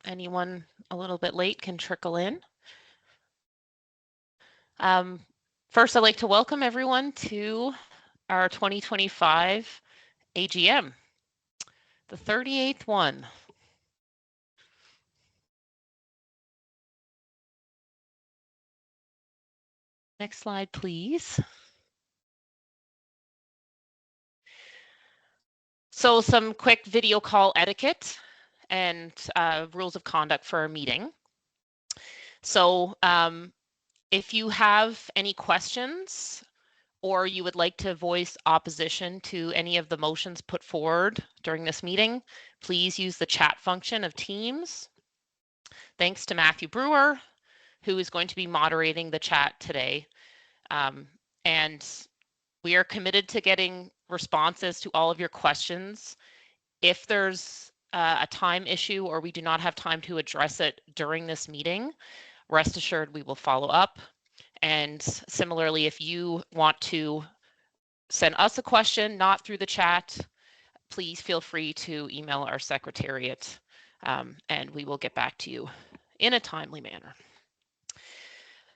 anyone a little bit late can trickle in. First, I'd like to welcome everyone to our 2025 AGM, the 38th one. Next slide, please. So some quick video call etiquette and rules of conduct for our meeting. So if you have any questions or you would like to voice opposition to any of the motions put forward during this meeting, please use the chat function of Teams. Thanks to Matthew Brewer, who is going to be moderating the chat today. And we are committed to getting responses to all of your questions. If there's a time issue or we do not have time to address it during this meeting, rest assured we will follow up. And similarly, if you want to send us a question, not through the chat, please feel free to email our secretariat and we will get back to you in a timely manner.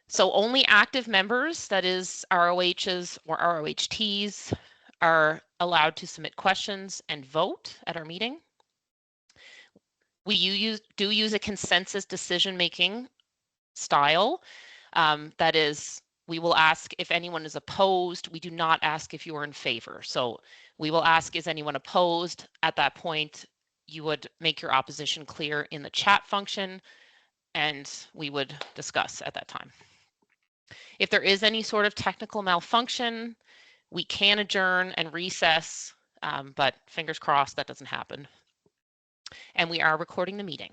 So only active members, that is ROHs or ROHTs, are allowed to submit questions and vote at our meeting. We do use a consensus decision-making style. That is, we will ask if anyone is opposed. We do not ask if you are in favor. So we will ask, is anyone opposed? At that point, you would make your opposition clear in the chat function, and we would discuss at that time. If there is any sort of technical malfunction, we can adjourn and recess, but fingers crossed that doesn't happen. And we are recording the meeting.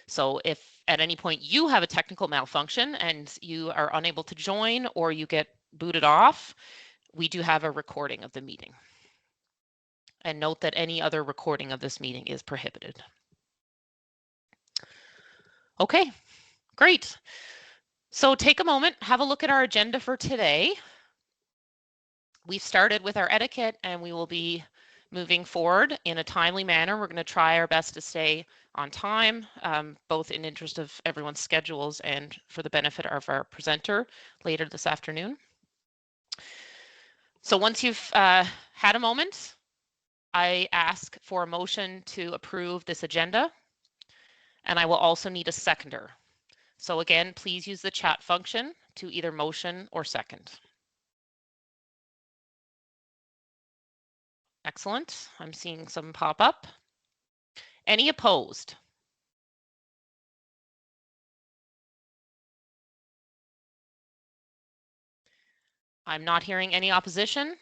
So if at any point you have a technical malfunction and you are unable to join or you get booted off, we do have a recording of the meeting. And note that any other recording of this meeting is prohibited. Okay, great. So take a moment, have a look at our agenda for today. We've started with our etiquette and we will be moving forward in a timely manner. We're going to try our best to stay on time, both in interest of everyone's schedules and for the benefit of our presenter later this afternoon. So once you've had a moment, I ask for a motion to approve this agenda, and I will also need a seconder. So again, please use the chat function to either motion or second. Excellent. I'm seeing some pop up. Any opposed? I'm not hearing any opposition.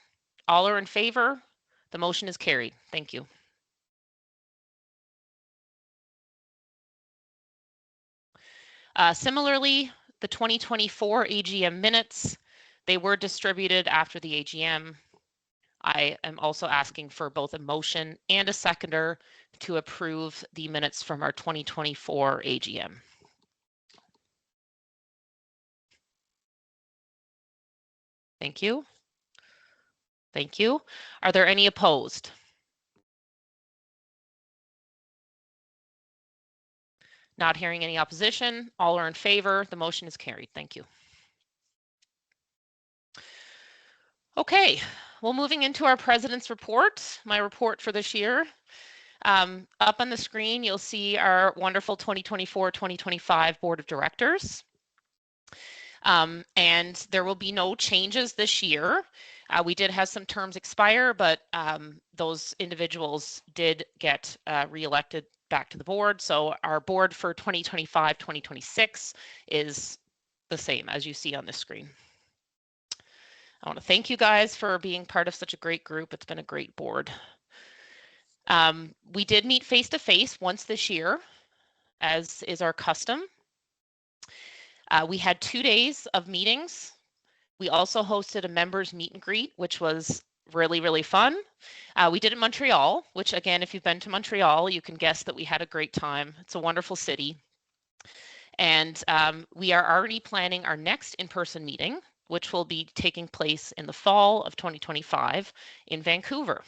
All are in favor. The motion is carried. Thank you. Similarly, the 2024 AGM minutes, they were distributed after the AGM. I am also asking for both a motion and a seconder to approve the minutes from our 2024 AGM. Thank you. Thank you. Are there any opposed? Not hearing any opposition. All are in favor. The motion is carried. Thank you. Okay, well, moving into our president's report, my report for this year. Up on the screen, you'll see our wonderful 2024-2025 Board of Directors. And there will be no changes this year. We did have some terms expire, but those individuals did get re-elected back to the board. So our board for 2025-2026 is the same as you see on this screen. I want to thank you guys for being part of such a great group. It's been a great board. We did meet face-to-face once this year, as is our custom. We had 2 days of meetings. We also hosted a members meet and greet, which was really, really fun. We did it in Montreal, which again, if you've been to Montreal, you can guess that we had a great time. It's a wonderful city. And we are already planning our next in-person meeting, which will be taking place in the fall of 2025 in Vancouver.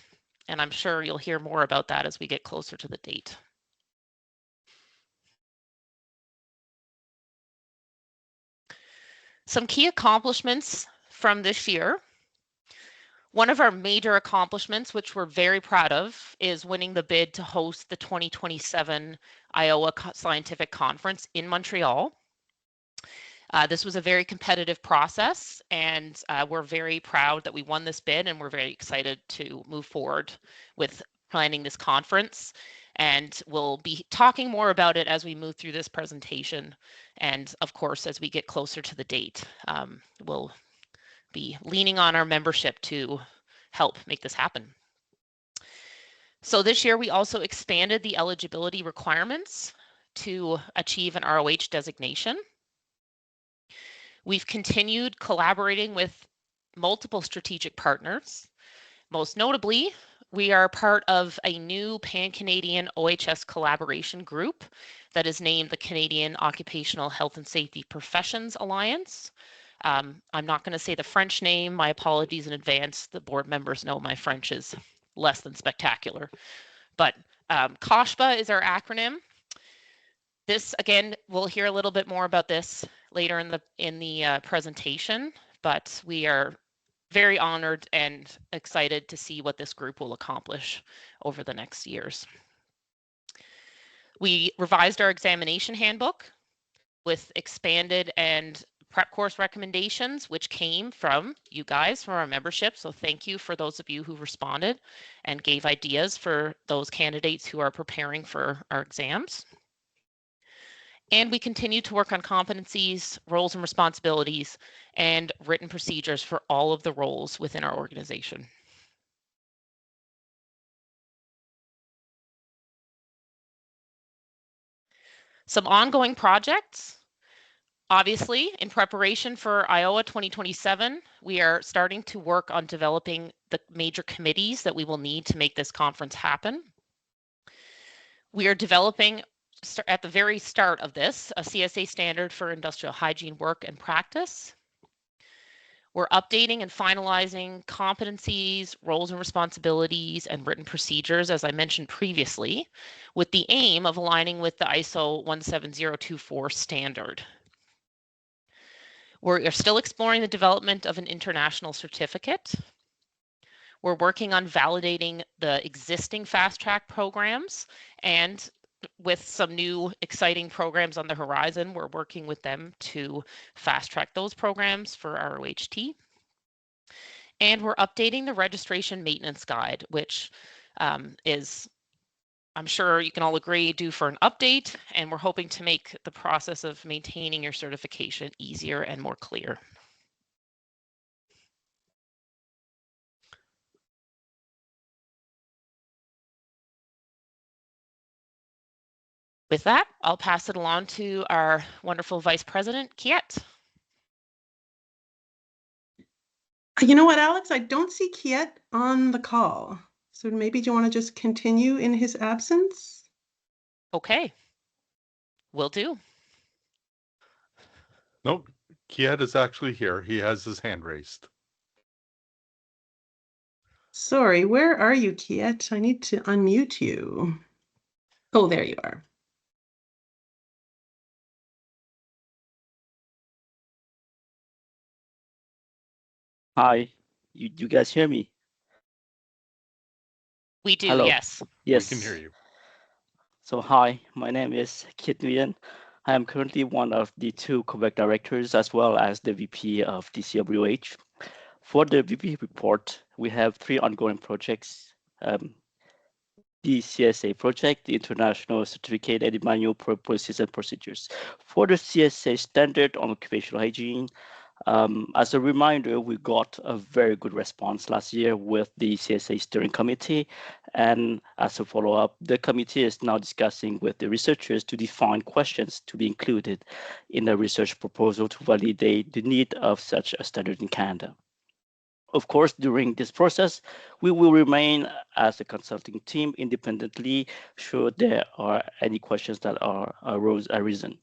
And I'm sure you'll hear more about that as we get closer to the date. Some key accomplishments from this year. One of our major accomplishments, which we're very proud of, is winning the bid to host the 2027 Iowa Scientific Conference in Montreal. This was a very competitive process, and we're very proud that we won this bid, and we're very excited to move forward with planning this conference. And we'll be talking more about it as we move through this presentation. And of course, as we get closer to the date, we'll be leaning on our membership to help make this happen. So this year, we also expanded the eligibility requirements to achieve an ROH designation. We've continued collaborating with multiple strategic partners. Most notably, we are part of a new Pan-Canadian OHS collaboration group that is named the Canadian Occupational Health and Safety Professions Alliance. I'm not going to say the French name. My apologies in advance. The board members know my French is less than spectacular. But COSHPA is our acronym. This, again, we'll hear a little bit more about this later in the presentation, but we are very honored and excited to see what this group will accomplish over the next years. We revised our examination handbook with expanded and prep course recommendations, which came from you guys, from our membership. So thank you for those of you who responded and gave ideas for those candidates who are preparing for our exams. And we continue to work on competencies, roles and responsibilities, and written procedures for all of the roles within our organization. Some ongoing projects. Obviously, in preparation for Iowa 2027, we are starting to work on developing the major committees that we will need to make this conference happen. We are developing, at the very start of this, a CSA standard for industrial hygiene work and practice. We're updating and finalizing competencies, roles and responsibilities, and written procedures, as I mentioned previously, with the aim of aligning with the ISO 17024 standard. We're still exploring the development of an international certificate. We're working on validating the existing fast track programs, and with some new exciting programs on the horizon, we're working with them to fast track those programs for ROHT. And we're updating the registration maintenance guide, which is, I'm sure you can all agree, due for an update, and we're hoping to make the process of maintaining your certification easier and more clear. With that, I'll pass it along to our wonderful Vice President, Kiet. You know what, Alex? I don't see Kiet on the call. So maybe do you want to just continue in his absence? Okay, will do. Nope, Kiet is actually here. He has his hand raised. Sorry, where are you, Kiet? I need to unmute you. Oh, there you are. Hi, you guys hear me? We do, Hello. yes. Yes. We can hear you. So hi, my name is Kit Nguyen. I am currently one of the two Quebec directors as well as the VP of the CRBOH. For the VP report, we have 3 ongoing projects. The CSA project, the International Certificate and the Manual Policies and Procedures. For the CSA standard on occupational hygiene, as a reminder, we got a very good response last year with the CSA steering committee. And as a follow-up, the committee is now discussing with the researchers to define questions to be included in a research proposal to validate the need of such a standard in Canada. Of course, during this process, we will remain as a consulting team independently should there are any questions that are arisen.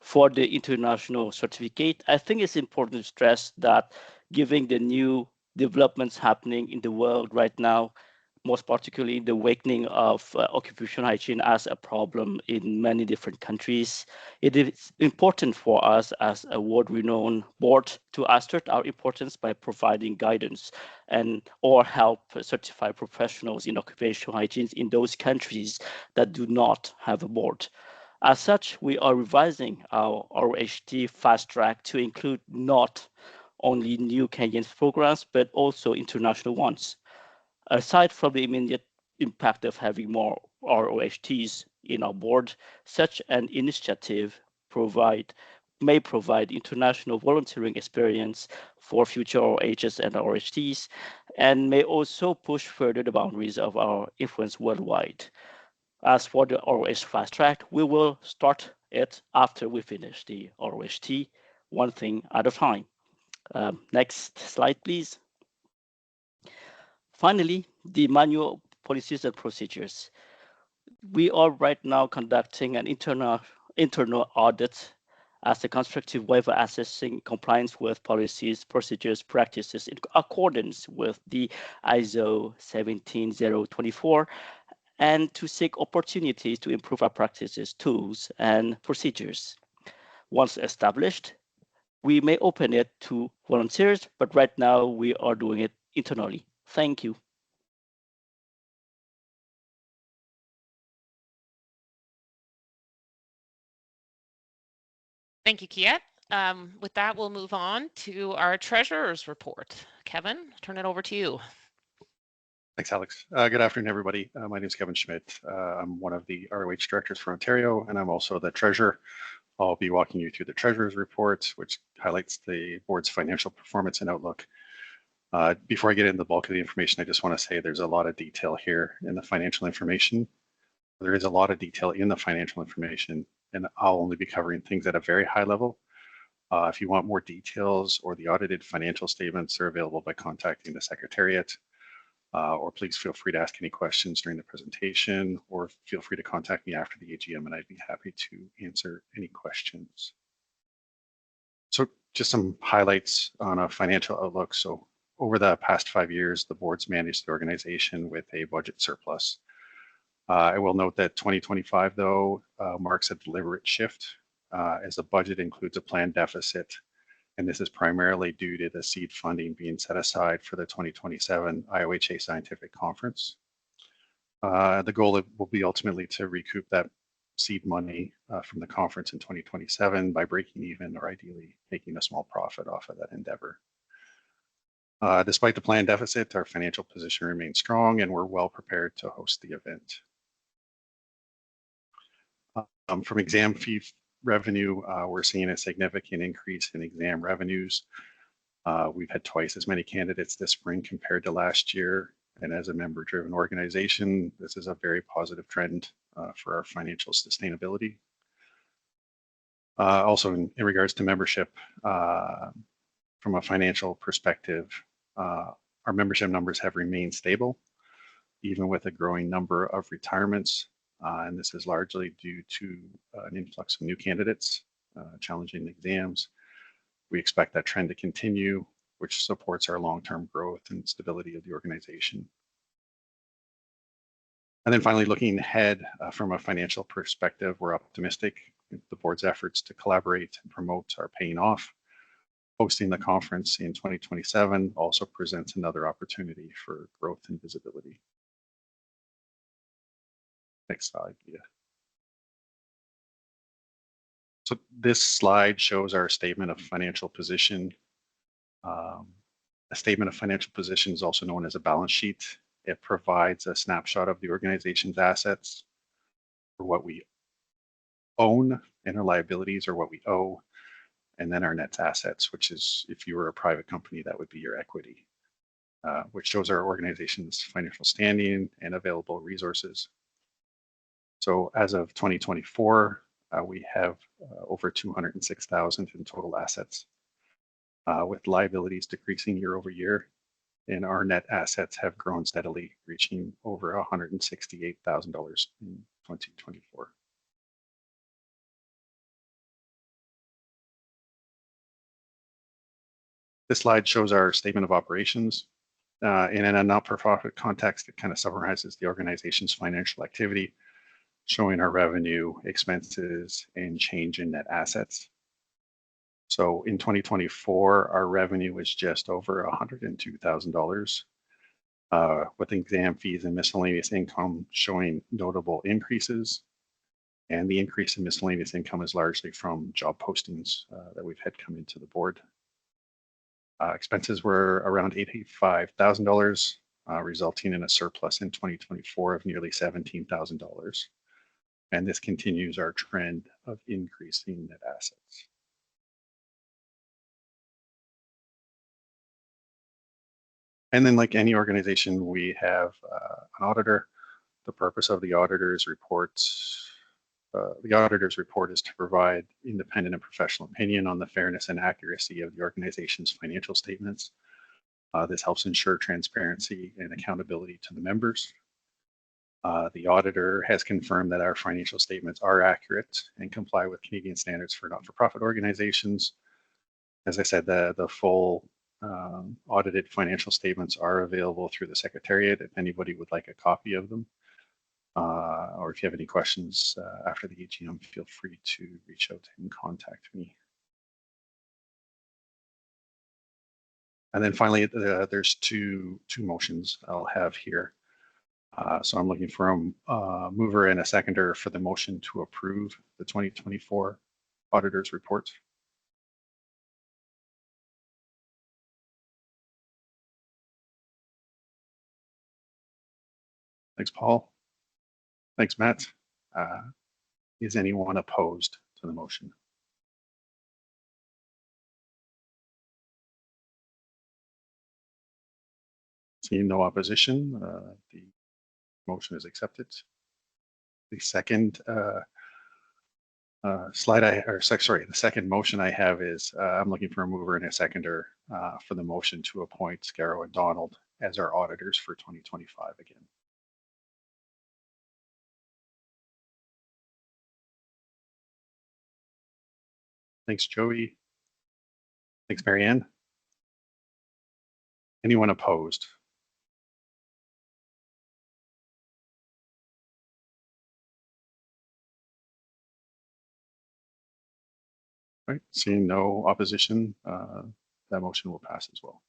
For the international certificate, I think it's important to stress that given the new developments happening in the world right now, most particularly the awakening of occupational hygiene as a problem in many different countries. It is important for us as a world-renowned board to assert our importance by providing guidance and or help certified professionals in occupational hygiene in those countries that do not have a board. As such, we are revising our ROHT fast track to include not only new Canadian programs, but also international ones. Aside from the immediate impact of having more ROHTs in our board, such an initiative may provide international volunteering experience for future ROHs and ROHTs, and may also push further the boundaries of our influence worldwide. As for the ROH fast track, we will start it after we finish the ROHT, one thing at a time. Next slide, please. Finally, the manual policies and procedures. We are right now conducting an internal audit as a constructive way of assessing compliance with policies, procedures, practices in accordance with the ISO 17024, and to seek opportunities to improve our practices, tools, and procedures. Once established, we may open it to volunteers, but right now we are doing it internally. Thank you. Thank you, Kiet. With that, we'll move on to our treasurer's report. Kevin, turn it over to you. Thanks, Alex. Good afternoon, everybody. My name is Kevin Schmidt. I'm one of the ROH directors for Ontario, and I'm also the treasurer. I'll be walking you through the treasurer's report, which highlights the board's financial performance and outlook. Before I get into the bulk of the information, I just want to say there's a lot of detail here in the financial information. There is a lot of detail in the financial information, and I'll only be covering things at a very high level. If you want more details or the audited financial statements are available by contacting the Secretariat, or please feel free to ask any questions during the presentation, or feel free to contact me after the AGM and I'd be happy to answer any questions. So just some highlights on a financial outlook. So over the past 5 years, the board's managed the organization with a budget surplus. I will note that 2025, though, marks a deliberate shift as the budget includes a planned deficit, and this is primarily due to the seed funding being set aside for the 2027 IOHA Scientific Conference. The goal will be ultimately to recoup that seed money from the conference in 2027 by breaking even or ideally making a small profit off of that endeavor. Despite the planned deficit, our financial position remains strong and we're well prepared to host the event. From exam fee revenue, we're seeing a significant increase in exam revenues. We've had twice as many candidates this spring compared to last year. And as a member-driven organization, this is a very positive trend for our financial sustainability. Also, in regards to membership, from a financial perspective, our membership numbers have remained stable, even with a growing number of retirements. And this is largely due to an influx of new candidates challenging exams. We expect that trend to continue, which supports our long-term growth and stability of the organization. And then finally, looking ahead from a financial perspective, we're optimistic. The board's efforts to collaborate and promote are paying off. Hosting the conference in 2027 also presents another opportunity for growth and visibility. Next slide, yeah. So this slide shows our statement of financial position. A statement of financial position is also known as a balance sheet. It provides a snapshot of the organization's assets, or what we own, and our liabilities, or what we owe, and then our net assets, which is, if you were a private company, that would be your equity, which shows our organization's financial standing and available resources. So as of 2024, we have over 206,000 in total assets, with liabilities decreasing year over year, and our net assets have grown steadily, reaching over $168,000 in 2024. This slide shows our statement of operations. In a not-for-profit context, it kind of summarizes the organization's financial activity, showing our revenue, expenses, and change in net assets. So in 2024, our revenue was just over $102,000, with exam fees and miscellaneous income showing notable increases. And the increase in miscellaneous income is largely from job postings that we've had come into the board. Expenses were around $85,000, resulting in a surplus in 2024 of nearly $17,000. And this continues our trend of increasing net assets. And then, like any organization, we have an auditor. The purpose of the auditor's report is to provide independent and professional opinion on the fairness and accuracy of the organization's financial statements. This helps ensure transparency and accountability to the members. The auditor has confirmed that our financial statements are accurate and comply with Canadian standards for not-for-profit organizations. As I said, the full audited financial statements are available through the Secretariat if anybody would like a copy of them. Or if you have any questions after the AGM, feel free to reach out and contact me. And then finally, there's two motions I'll have here. So I'm looking for a mover and a seconder for the motion to approve the 2024 auditor's report. Thanks, Paul. Thanks, Matt. Is anyone opposed to the motion? Seeing no opposition, the motion is accepted. The second the second motion I have is I'm looking for a mover and a seconder for the motion to appoint Scarrow and Donald as our auditors for 2025 again. Thanks, Joey. Thanks, Marianne. Anyone opposed? All right, seeing no opposition, that motion will pass as well.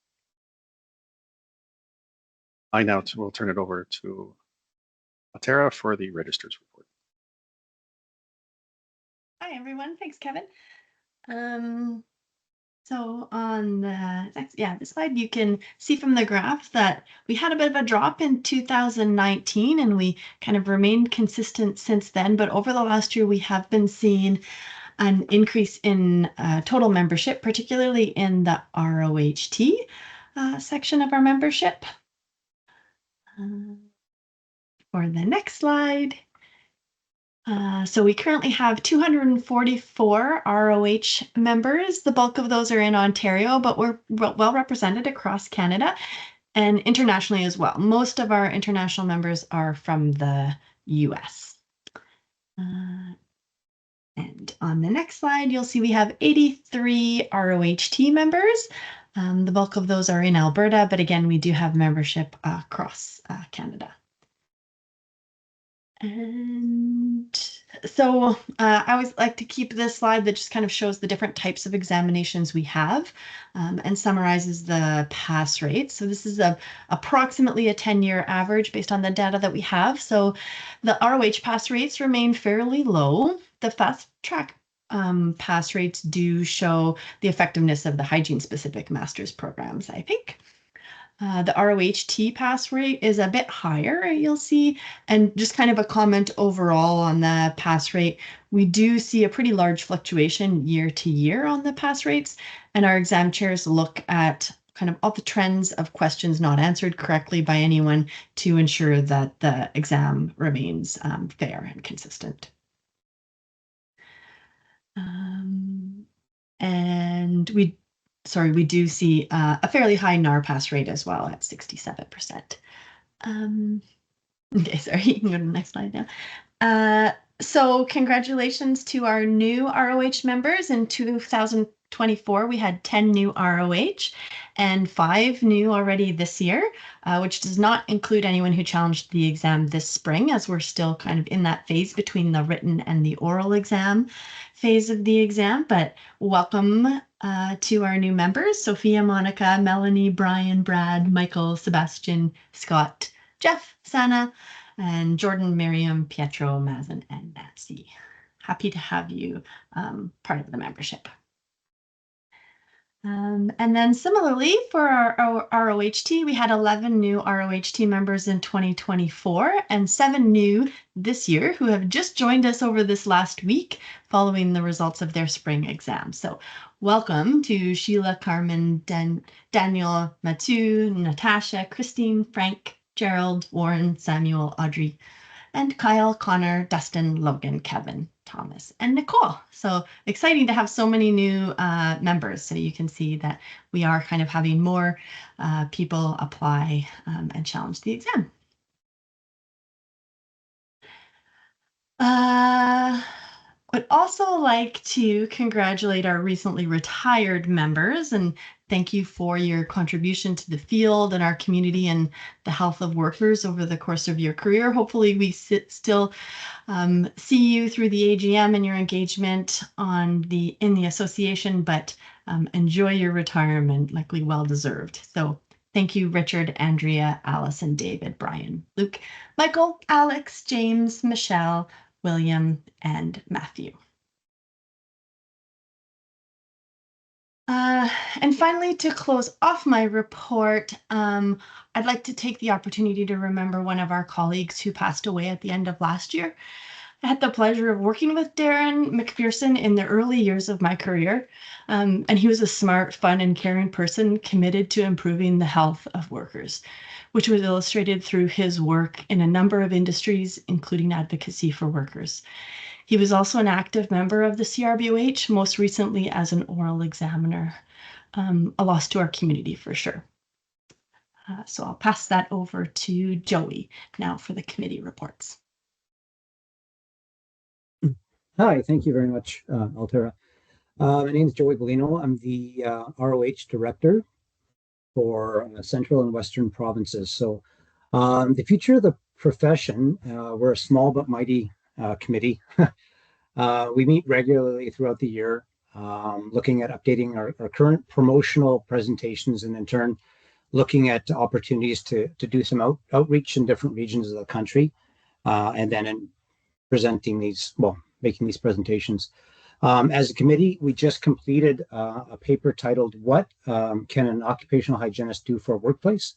I now will turn it over to Tara for the registrar's report. Hi, everyone. Thanks, Kevin. So on this slide, you can see from the graph that we had a bit of a drop in 2019 and we kind of remained consistent since then. But over the last year, we have been seeing an increase in total membership, particularly in the ROHT section of our membership. For the next slide. So we currently have 244 ROH members. The bulk of those are in Ontario, but we're well represented across Canada and internationally as well. Most of our international members are from the US. And on the next slide, you'll see we have 83 ROHT members. The bulk of those are in Alberta, but again, we do have membership across Canada. And so I always like to keep this slide that just kind of shows the different types of examinations we have and summarizes the pass rates. So this is approximately a 10-year average based on the data that we have. So the ROH pass rates remain fairly low. The fast track pass rates do show the effectiveness of the hygiene-specific master's programs, I think. The ROHT pass rate is a bit higher, you'll see, and just kind of a comment overall on the pass rate. We do see a pretty large fluctuation year to year on the pass rates, and our exam chairs look at kind of all the trends of questions not answered correctly by anyone to ensure that the exam remains fair and consistent. And we do see a fairly high NAR pass rate as well at 67%. Okay, sorry, you can go to the next slide now. So congratulations to our new ROH members in 2000. 2024, we had 10 new ROH and 5 new already this year, which does not include anyone who challenged the exam this spring, as we're still kind of in that phase between the written and the oral exam phase of the exam. But welcome to our new members: Sophia, Monica, Melanie, Brian, Brad, Michael, Sebastian, Scott, Jeff, Sana, and Jordan, Miriam, Pietro, Mazen, and Nancy. Happy to have you part of the membership. And then similarly for our ROHT, we had 11 new ROHT members in 2024 and 7 new this year who have just joined us over this last week following the results of their spring exam. So welcome to Sheila, Carmen, Daniel, Mathieu, Natasha, Christine, Frank, Gerald, Warren, Samuel, Audrey, and Kyle, Connor, Dustin, Logan, Kevin, Thomas, and Nicole. So exciting to have so many new members. So you can see that we are kind of having more people apply and challenge the exam. Would also like to congratulate our recently retired members and thank you for your contribution to the field and our community and the health of workers over the course of your career. Hopefully we still see you through the AGM and your engagement in the association, but enjoy your retirement, likely well deserved. So thank you, Richard, Andrea, Allison, David, Brian, Luke, Michael, Alex, James, Michelle, William, and Matthew. And finally, to close off my report, I'd like to take the opportunity to remember one of our colleagues who passed away at the end of last year. I had the pleasure of working with Darren McPherson in the early years of my career, and he was a smart, fun, and caring person committed to improving the health of workers, which was illustrated through his work in a number of industries, including advocacy for workers. He was also an active member of the CRBOH, most recently as an oral examiner, a loss to our community for sure. So I'll pass that over to Joey now for the committee reports. Hi, thank you very much, Altera. My name is Joey Bellino. I'm the ROH director for Central and Western provinces. So the future of the profession, we're a small but mighty committee. We meet regularly throughout the year, looking at updating our current promotional presentations and in turn looking at opportunities to do some outreach in different regions of the country, and then in presenting these, making these presentations. As a committee, we just completed a paper titled, "What Can an Occupational Hygienist Do for a Workplace?"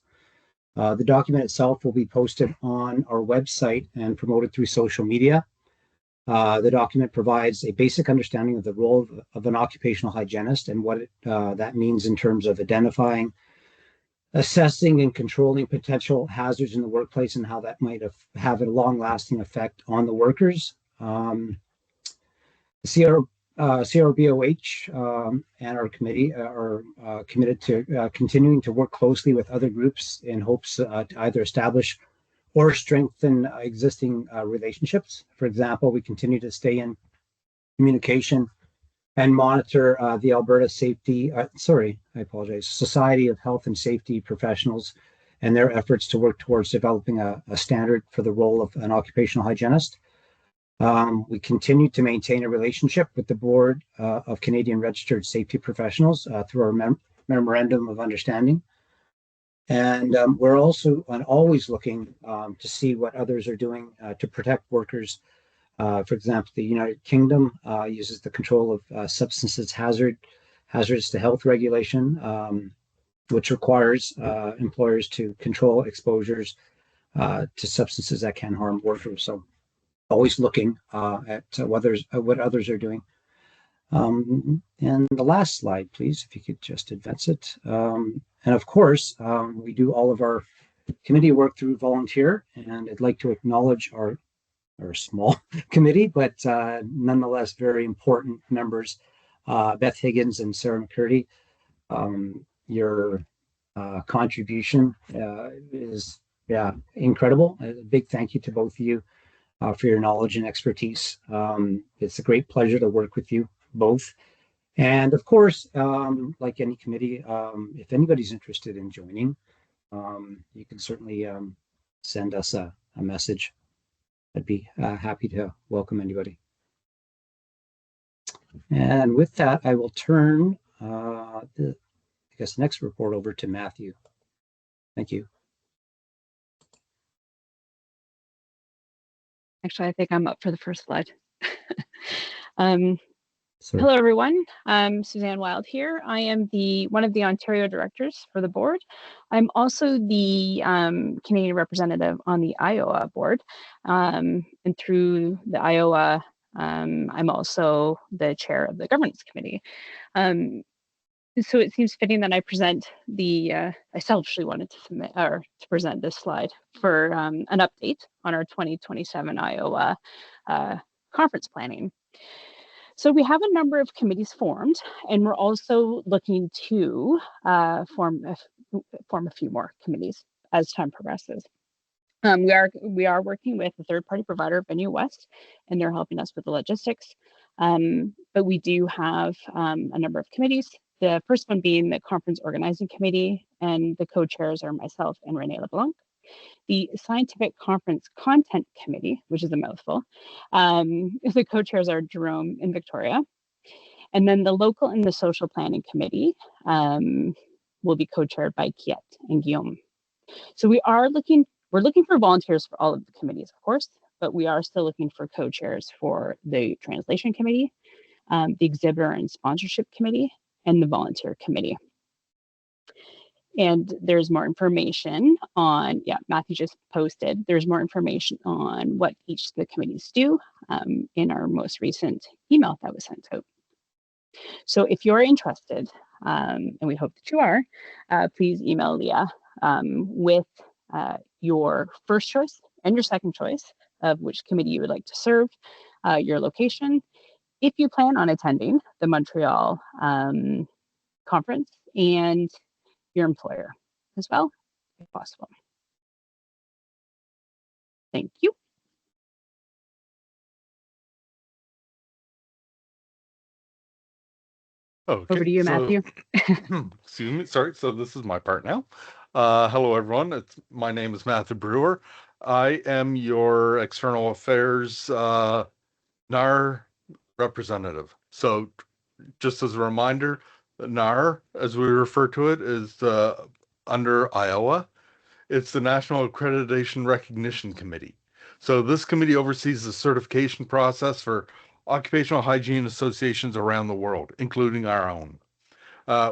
The document itself will be posted on our website and promoted through social media. The document provides a basic understanding of the role of an occupational hygienist and what that means in terms of identifying, assessing, and controlling potential hazards in the workplace and how that might have a long-lasting effect on the workers. CRBOH and our committee are committed to continuing to work closely with other groups in hopes to either establish or strengthen existing relationships. For example, we continue to stay in communication and monitor the Alberta Society of Health and Safety Professionals and their efforts to work towards developing a standard for the role of an occupational hygienist. We continue to maintain a relationship with the Board of Canadian Registered Safety Professionals through our Memorandum of Understanding. And we're also always looking to see what others are doing to protect workers. For example, the United Kingdom uses the control of substances hazardous to health regulation, which requires employers to control exposures to substances that can harm workers. So always looking at what others are doing. And the last slide, please, if you could just advance it. And of course, we do all of our committee work through volunteer, and I'd like to acknowledge our small committee, but nonetheless very important members, Beth Higgins and Sarah McCurdy. Your contribution is incredible. A big thank you to both of you for your knowledge and expertise. It's a great pleasure to work with you both. And of course, like any committee, if anybody's interested in joining, you can certainly send us a message. I'd be happy to welcome anybody. And with that, I will turn the next report over to Matthew. Thank you. Actually, I think I'm up for the first slide. Hello, everyone. I'm Suzanne Wild here. I am one of the Ontario directors for the board. I'm also the Canadian representative on the Iowa board. And through the Iowa, I'm also the chair of the governance committee. So it seems fitting that I present I selfishly wanted to submit or to present this slide for an update on our 2027 Iowa conference planning. So we have a number of committees formed, and we're also looking to form a few more committees as time progresses. We are working with a third-party provider, Venue West, and they're helping us with the logistics. But we do have a number of committees. The first one being the Conference Organizing Committee, and the co-chairs are myself and Renee LeBlanc. The Scientific Conference Content Committee, which is a mouthful, the co-chairs are Jerome and Victoria. And then the Local and the Social Planning Committee will be co-chaired by Kiet and Guillaume. So we're looking for volunteers for all of the committees, of course, but we are still looking for co-chairs for the Translation Committee, the Exhibitor and Sponsorship Committee, and the Volunteer Committee. And there's more information on, Matthew just posted, there's more information on what each of the committees do in our most recent email that was sent out. So if you're interested, and we hope that you are, please email Leah with your first choice and your second choice of which committee you would like to serve, your location, if you plan on attending the Montreal conference, and your employer as well, if possible. Thank you. Okay, over to you, Matthew. Excuse me, sorry. So this is my part now. Hello, everyone. My name is Matthew Brewer. I am your External Affairs NAR representative. So just as a reminder, NAR, as we refer to it, is under Iowa. It's the National Accreditation Recognition Committee. So this committee oversees the certification process for occupational hygiene associations around the world, including our own.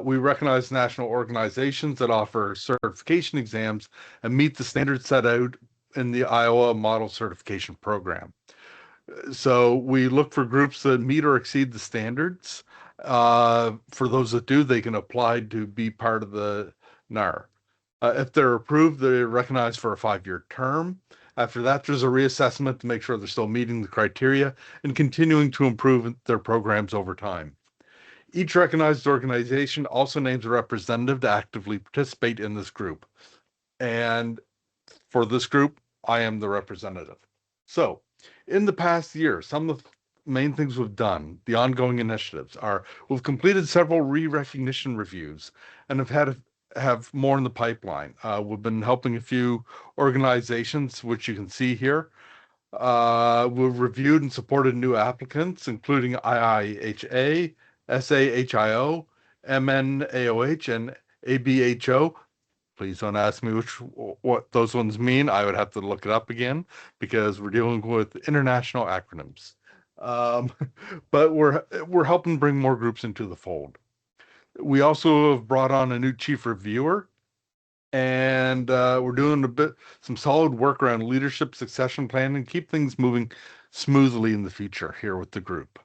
We recognize national organizations that offer certification exams and meet the standards set out in the Iowa Model Certification Program. So we look for groups that meet or exceed the standards. For those that do, they can apply to be part of the NAR. If they're approved, they're recognized for a 5-year term. After that, there's a reassessment to make sure they're still meeting the criteria and continuing to improve their programs over time. Each recognized organization also names a representative to actively participate in this group. And for this group, I am the representative. So in the past year, some of the main things we've done, the ongoing initiatives are we've completed several re-recognition reviews and have more in the pipeline. We've been helping a few organizations, which you can see here. We've reviewed and supported new applicants, including IIHA, SAHIO, MNAOH, and ABHO. Please don't ask me what those ones mean. I would have to look it up again because we're dealing with international acronyms. But we're helping bring more groups into the fold. We also have brought on a new chief reviewer, and we're doing some solid work around leadership succession planning and keep things moving smoothly in the future here with the group.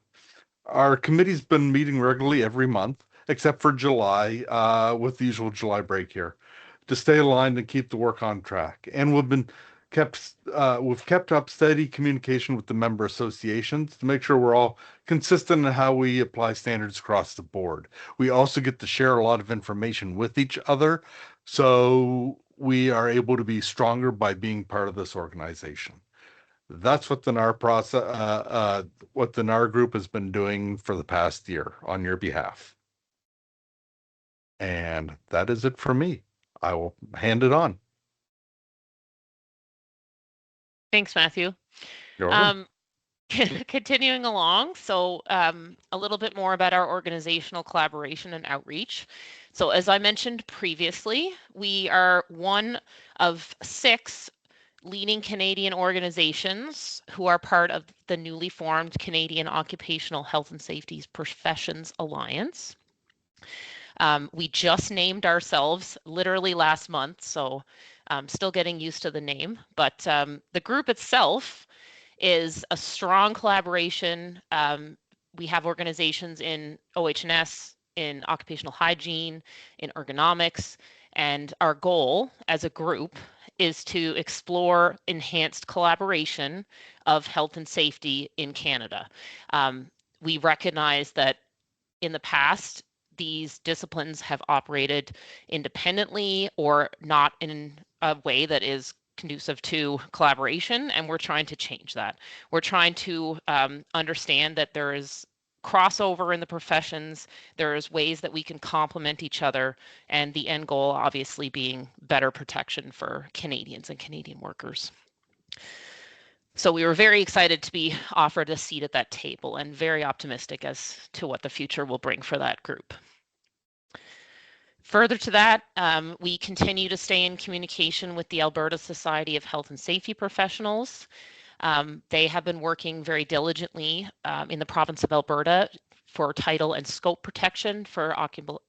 Our committee's been meeting regularly every month, except for July, with the usual July break here, to stay aligned and keep the work on track. And we've kept up steady communication with the member associations to make sure we're all consistent in how we apply standards across the board. We also get to share a lot of information with each other, so we are able to be stronger by being part of this organization. That's what the NAR process, what the NAR group has been doing for the past year on your behalf. And that is it for me. I will hand it on. Thanks, Matthew. You're welcome. Continuing along, so a little bit more about our organizational collaboration and outreach. So as I mentioned previously, we are one of 6 leading Canadian organizations who are part of the newly formed Canadian Occupational Health and Safety Professions Alliance. We just named ourselves literally last month, so I'm still getting used to the name, but the group itself is a strong collaboration. We have organizations in OH&S, in occupational hygiene, in ergonomics, and our goal as a group is to explore enhanced collaboration of health and safety in Canada. We recognize that in the past, these disciplines have operated independently or not in a way that is conducive to collaboration, and we're trying to change that. We're trying to understand that there is crossover in the professions, there's ways that we can complement each other, and the end goal obviously being better protection for Canadians and Canadian workers. So we were very excited to be offered a seat at that table and very optimistic as to what the future will bring for that group. Further to that, we continue to stay in communication with the Alberta Society of Health and Safety Professionals. They have been working very diligently in the province of Alberta for title and scope protection for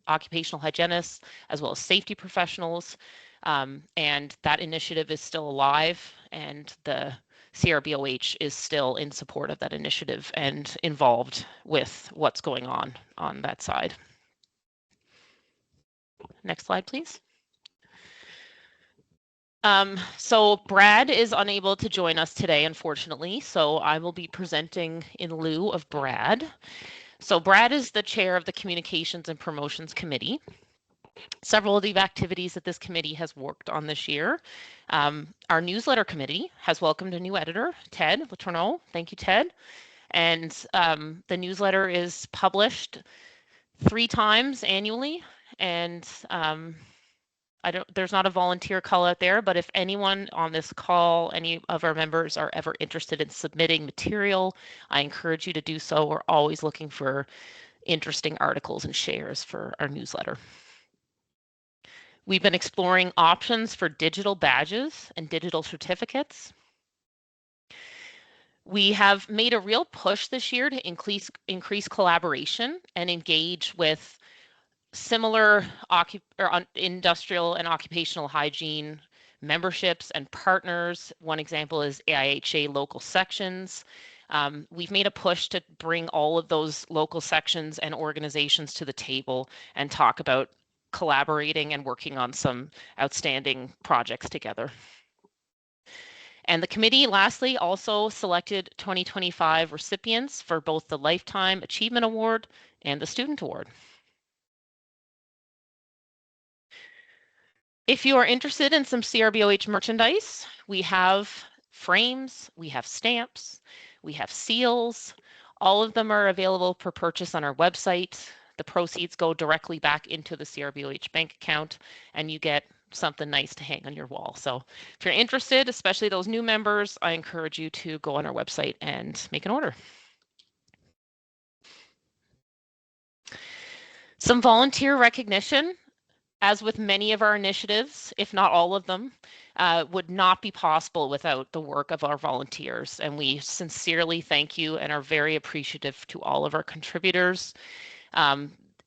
occupational hygienists as well as safety professionals. And that initiative is still alive, and the CRBOH is still in support of that initiative and involved with what's going on that side. Next slide, please. So Brad is unable to join us today, unfortunately, so I will be presenting in lieu of Brad. So Brad is the chair of the Communications and Promotions Committee. Several of the activities that this committee has worked on this year. Our newsletter committee has welcomed a new editor, Ted Letourneau. Thank you, Ted. And the newsletter is published 3 times annually, and there's not a volunteer call out there, but if anyone on this call, any of our members are ever interested in submitting material, I encourage you to do so. We're always looking for interesting articles and shares for our newsletter. We've been exploring options for digital badges and digital certificates. We have made a real push this year to increase collaboration and engage with similar industrial and occupational hygiene memberships and partners. One example is AIHA local sections. We've made a push to bring all of those local sections and organizations to the table and talk about collaborating and working on some outstanding projects together. And the committee, lastly, also selected 2025 recipients for both the Lifetime Achievement Award and the Student Award. If you are interested in some CRBOH merchandise, we have frames, we have stamps, we have seals. All of them are available for purchase on our website. The proceeds go directly back into the CRBOH bank account, and you get something nice to hang on your wall. So if you're interested, especially those new members, I encourage you to go on our website and make an order. Some volunteer recognition. As with many of our initiatives, if not all of them, would not be possible without the work of our volunteers. And we sincerely thank you and are very appreciative to all of our contributors.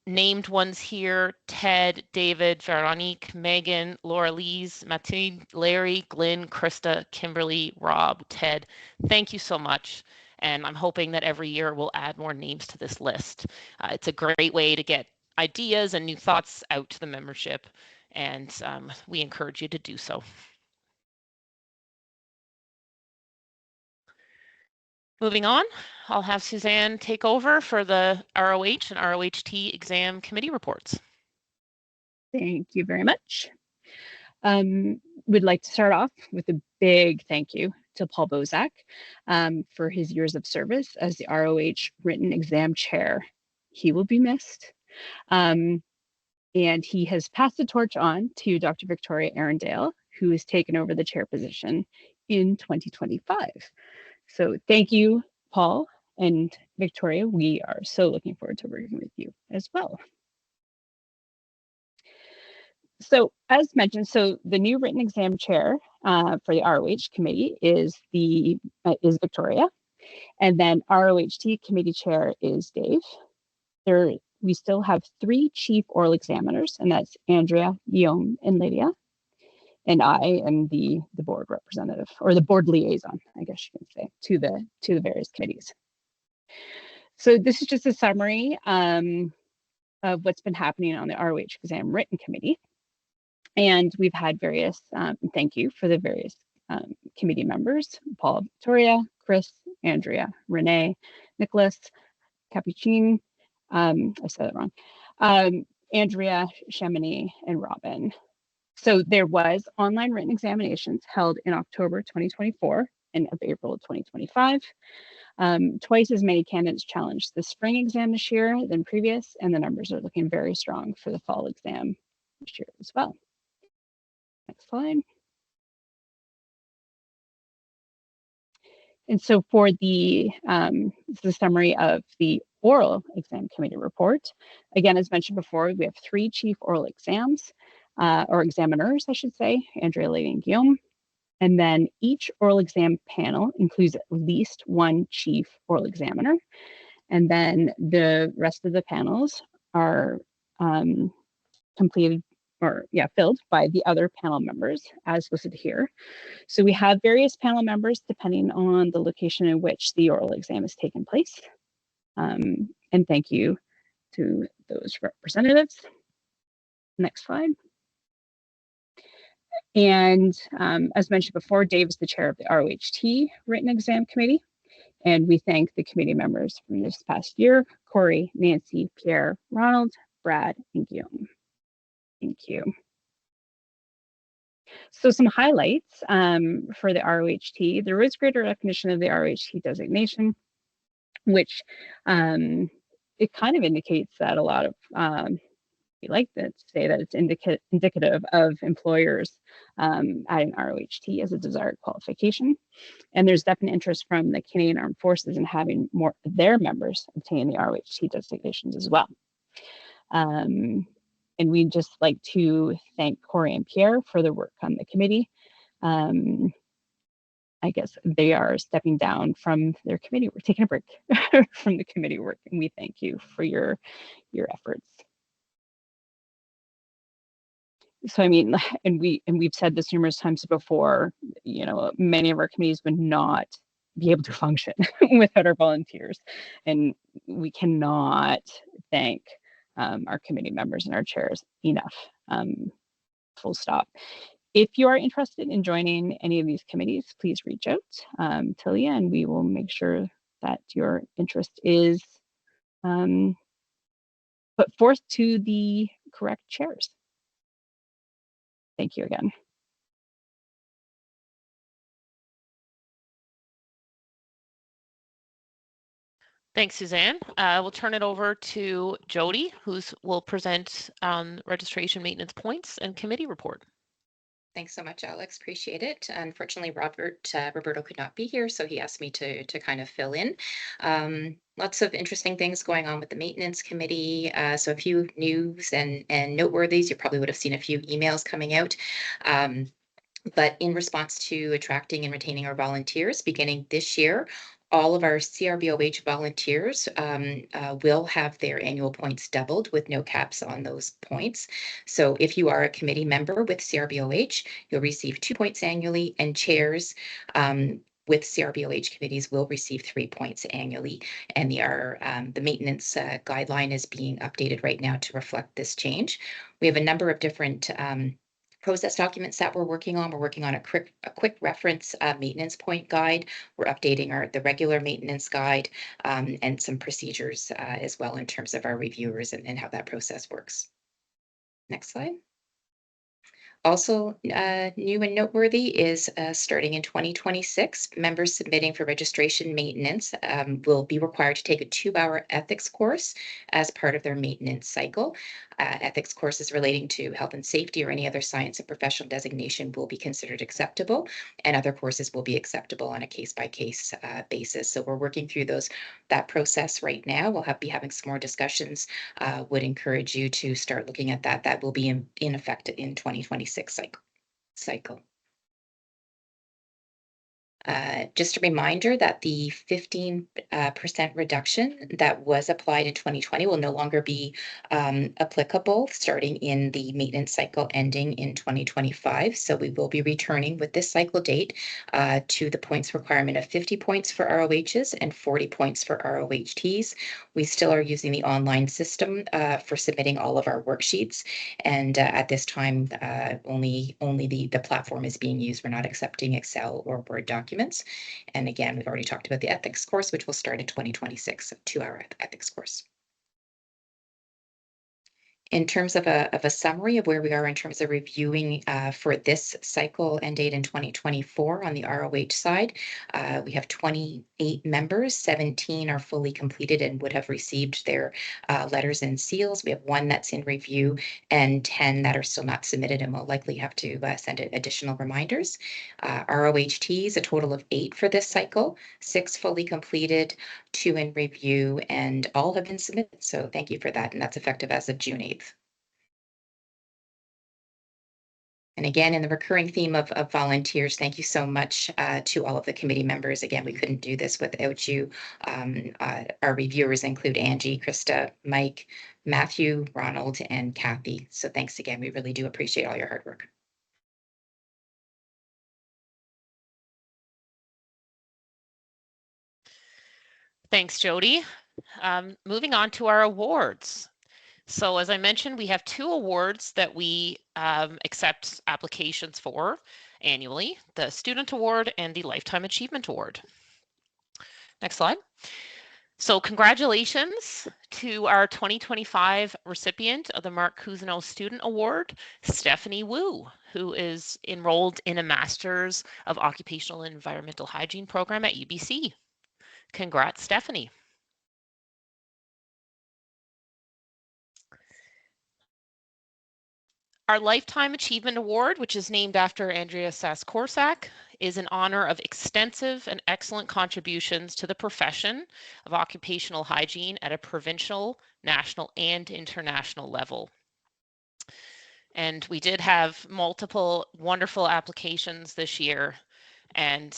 Named ones here: Ted, David, Veronique, Megan, Laura Lees, Mathilde, Larry, Glenn, Krista, Kimberly, Rob, Ted. Thank you so much. And I'm hoping that every year we'll add more names to this list. It's a great way to get ideas and new thoughts out to the membership, and we encourage you to do so. Moving on, I'll have Suzanne take over for the ROH and ROHT exam committee reports. Thank you very much. We'd like to start off with a big thank you to Paul Bozak for his years of service as the ROH written exam chair. He will be missed. And he has passed the torch on to Dr. Victoria Arundale, who has taken over the chair position in 2025. So thank you, Paul and Victoria. We are so looking forward to working with you as well. So as mentioned, so the new written exam chair for the ROH committee is Victoria, and then ROHT committee chair is Dave. We still have 3 chief oral examiners, and that's Andrea, Guillaume, and Lydia. And I am the board representative, or the board liaison, I guess you can say, to the various committees. So this is just a summary of what's been happening on the ROH exam written committee. And we've had various, thank you for the various committee members, Paul, Victoria, Chris, Andrea, Renee, Nicholas, Capuchin, I said that wrong, Andrea, Chamonix, and Robin. So there was online written examinations held in October 2024 and of April 2025. Twice as many candidates challenged the spring exam this year than previous, and the numbers are looking very strong for the fall exam this year as well. Next slide. And so for the summary of the oral exam committee report, again, as mentioned before, we have 3 chief oral exams, or examiners, I should say, Andrea, Lady, and Guillaume. And then each oral exam panel includes at least 1 chief oral examiner. And then the rest of the panels are filled by the other panel members as listed here. So we have various panel members depending on the location in which the oral exam is taking place. And thank you to those representatives. Next slide. And as mentioned before, Dave is the chair of the ROHT written exam committee. And we thank the committee members from this past year, Corey, Nancy, Pierre, Ronald, Brad, and Guillaume. Thank you. So some highlights for the ROHT. There is greater recognition of the ROHT designation, which it kind of indicates that a lot of, we like to say that it's indicative of employers adding ROHT as a desired qualification. And there's definite interest from the Canadian Armed Forces in having more of their members obtain the ROHT designations as well. And we'd just like to thank Corey and Pierre for their work on the committee. I guess they are stepping down from their committee. We're taking a break from the committee work, and we thank you for your efforts. So I mean, and we've said this numerous times before, you know, many of our committees would not be able to function without our volunteers, and we cannot thank our committee members and our chairs enough. Full stop. If you are interested in joining any of these committees, please reach out to Leah, and we will make sure that your interest is put forth to the correct chairs. Thank you again. Thanks, Suzanne. We'll turn it over to Jody, who will present registration maintenance points and committee report. Thanks so much, Alex. Appreciate it. Unfortunately, Roberto could not be here, so he asked me to kind of fill in. Lots of interesting things going on with the maintenance committee. So a few news and noteworthies. You probably would have seen a few emails coming out. But in response to attracting and retaining our volunteers, beginning this year, all of our CRBOH volunteers will have their annual points doubled with no caps on those points. So if you are a committee member with CRBOH, you'll receive 2 points annually, and chairs with CRBOH committees will receive 3 points annually. And the maintenance guideline is being updated right now to reflect this change. We have a number of different process documents that we're working on. We're working on a quick reference maintenance point guide. We're updating the regular maintenance guide and some procedures as well in terms of our reviewers and how that process works. Next slide. Also, new and noteworthy is starting in 2026, members submitting for registration maintenance will be required to take a 2-hour ethics course as part of their maintenance cycle. Ethics courses relating to health and safety or any other science and professional designation will be considered acceptable, and other courses will be acceptable on a case-by-case basis. So we're working through that process right now. We'll be having some more discussions. Would encourage you to start looking at that. That will be in effect in 2026 cycle. Just a reminder that the 15% reduction that was applied in 2020 will no longer be applicable starting in the maintenance cycle ending in 2025. So we will be returning with this cycle date to the points requirement of 50 points for ROHs and 40 points for ROHTs. We still are using the online system for submitting all of our worksheets. And at this time, only the platform is being used. We're not accepting Excel or Word documents. And again, we've already talked about the ethics course, which will start in 2026, a 2-hour ethics course. In terms of a summary of where we are in terms of reviewing for this cycle end date in 2024 on the ROH side, we have 28 members, 17 are fully completed and would have received their letters and seals. We have 1 that's in review and 10 that are still not submitted and will likely have to send additional reminders. ROHTs, a total of 8 for this cycle, 6 fully completed, 2 in review, and all have been submitted. So thank you for that. And that's effective as of June 8th. And again, in the recurring theme of volunteers, thank you so much to all of the committee members. Again, we couldn't do this without you. Our reviewers include Angie, Krista, Mike, Matthew, Ronald, and Kathy. So thanks again. We really do appreciate all your hard work. Thanks, Jody. Moving on to our awards. So as I mentioned, we have 2 awards that we accept applications for annually, the Student Award and the Lifetime Achievement Award. Next slide. So congratulations to our 2025 recipient of the Mark Cousineau Student Award, Stephanie Wu, who is enrolled in a Master's of Occupational and Environmental Hygiene program at UBC. Congrats, Stephanie. Our Lifetime Achievement Award, which is named after Andrea Sass-Korsak, is in honor of extensive and excellent contributions to the profession of occupational hygiene at a provincial, national, and international level. And we did have multiple wonderful applications this year. And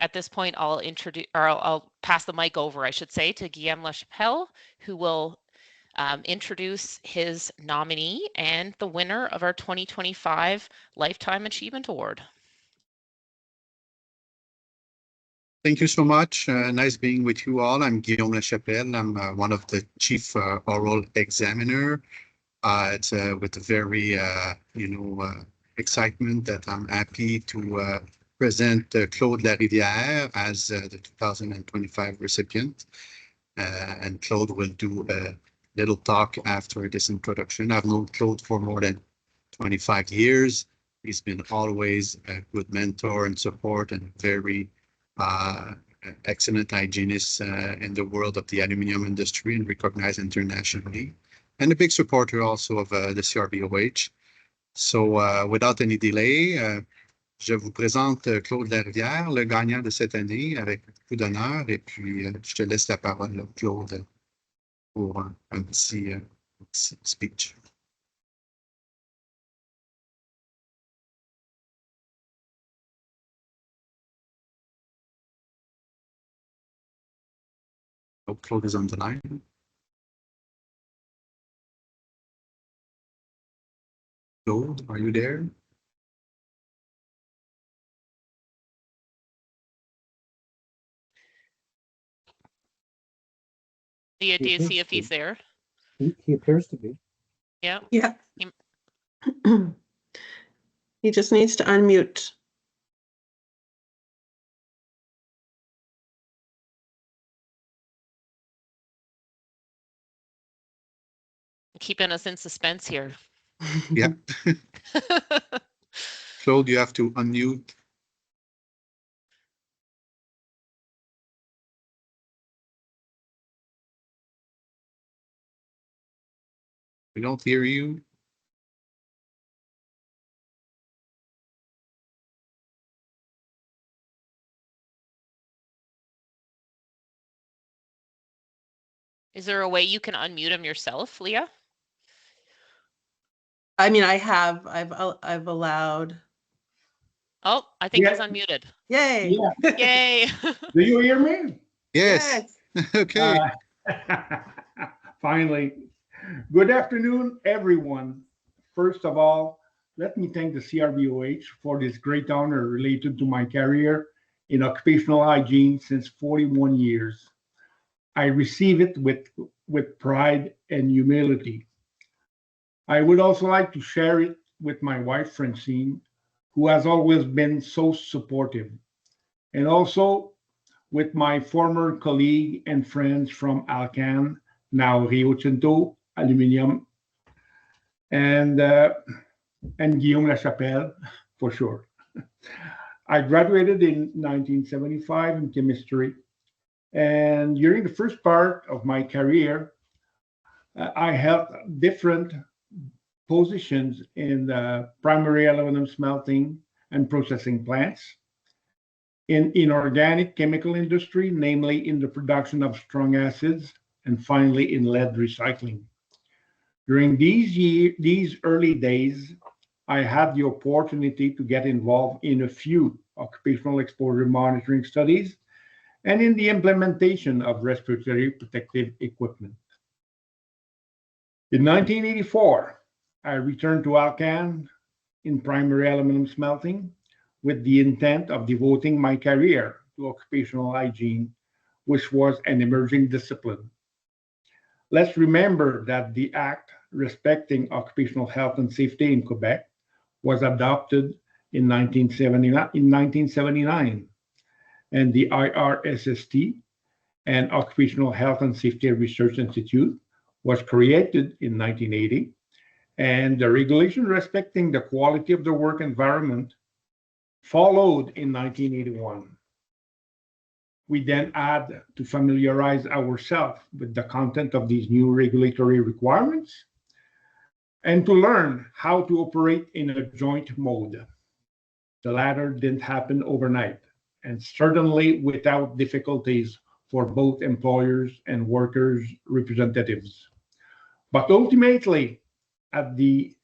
at this point, I'll pass the mic over, I should say, to Guillaume Lachapelle, who will introduce his nominee and the winner of our 2025 Lifetime Achievement Award. Thank you so much. Nice being with you all. I'm Guillaume Lachapelle. I'm one of the chief oral examiner. It's with a very, excitement that I'm happy to present Claude Larivière as the 2025 recipient. And Claude will do a little talk after this introduction. I've known Claude for more than 25 years. He's been always a good mentor and support and very excellent hygienist in the world of the aluminum industry and recognized internationally. And a big supporter also of the CRBOH. So without any delay, je vous présente Claude Larivière, le gagnant de cette année, avec beaucoup d'honneur. Et puis, je te laisse la parole, Claude, pour un petit speech. Oh, Claude is on the line. Claude, are you there? Do you see if he's there? He appears to be. Yeah. Yeah. He just needs to unmute. Keeping us in suspense here. Yeah. Claude, you have to unmute. We don't hear you. Is there a way you can unmute him yourself, Leah? I mean, I've allowed. Oh, I think he's Yeah. unmuted. Yay. Yeah. Yay. Do you hear me? Yes. Okay. Finally. Good afternoon, everyone. First of all, let me thank the CRBOH for this great honor related to my career in occupational hygiene since 41 years. I receive it with pride and humility. I would also like to share it with my wife, Francine, who has always been so supportive, and also with my former colleague and friends from Alcan, now Rio Tinto Aluminium, and Guillaume Lachapelle, for sure. I graduated in 1975 in chemistry, and during the first part of my career, I held different positions in primary aluminum smelting and processing plants, in inorganic chemical industry, namely in the production of strong acids, and finally in lead recycling. During these early days, I had the opportunity to get involved in a few occupational exposure monitoring studies and in the implementation of respiratory protective equipment. In 1984, I returned to Alcan in primary aluminum smelting with the intent of devoting my career to occupational hygiene, which was an emerging discipline. Let's remember that the Act respecting occupational health and safety in Quebec was adopted in 1979, and the IRSST, an Occupational Health and Safety Research Institute, was created in 1980, and the regulation respecting the quality of the work environment followed in 1981. We then had to familiarize ourselves with the content of these new regulatory requirements and to learn how to operate in a joint mode. The latter didn't happen overnight, and certainly without difficulties for both employers and workers' representatives. But ultimately, at the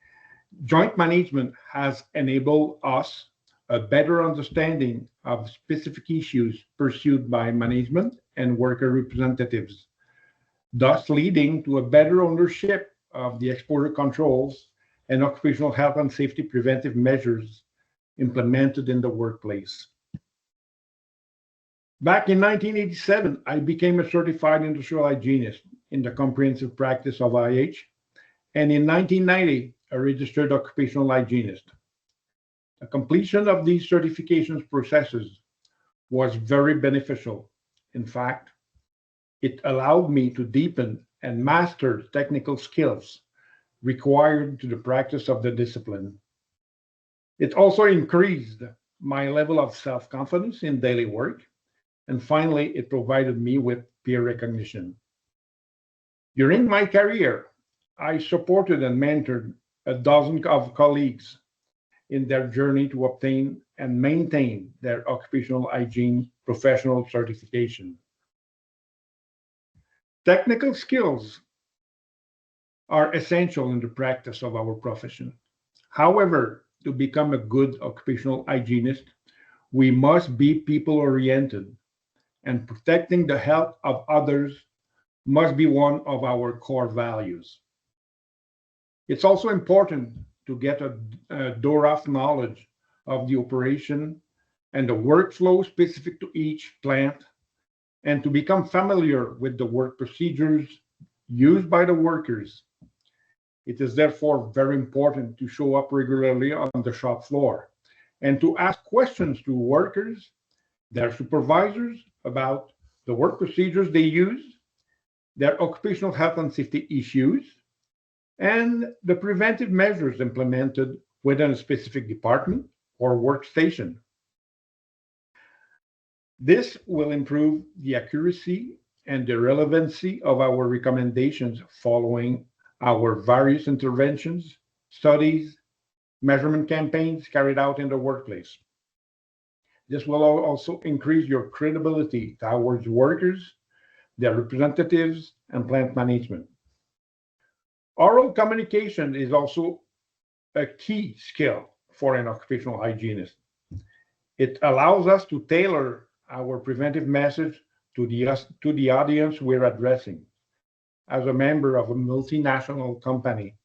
joint management has enabled us a better understanding of specific issues pursued by management and worker representatives, thus leading to a better ownership of the exposure controls and occupational health and safety preventive measures implemented in the workplace. Back in 1987, I became a certified industrial hygienist in the comprehensive practice of IH, and in 1990, a registered occupational hygienist. The completion of these certifications processes was very beneficial. In fact, it allowed me to deepen and master technical skills required to the practice of the discipline. It also increased my level of self-confidence in daily work, and finally, it provided me with peer recognition. During my career, I supported and mentored a dozen of colleagues in their journey to obtain and maintain their occupational hygiene professional certification. Technical skills are essential in the practice of our profession. However, to become a good occupational hygienist, we must be people-oriented, and protecting the health of others must be one of our core values. It's also important to get a door-off knowledge of the operation and the workflow specific to each plant, and to become familiar with the work procedures used by the workers. It is therefore very important to show up regularly on the shop floor and to ask questions to workers, their supervisors, about the work procedures they use, their occupational health and safety issues, and the preventive measures implemented within a specific department or workstation. This will improve the accuracy and the relevancy of our recommendations following our various interventions, studies, measurement campaigns carried out in the workplace. This will also increase your credibility towards workers, their representatives, and plant management. Oral communication is also a key skill for an occupational hygienist. It allows us to tailor our preventive message to the audience we're addressing. As a member of a multinational company,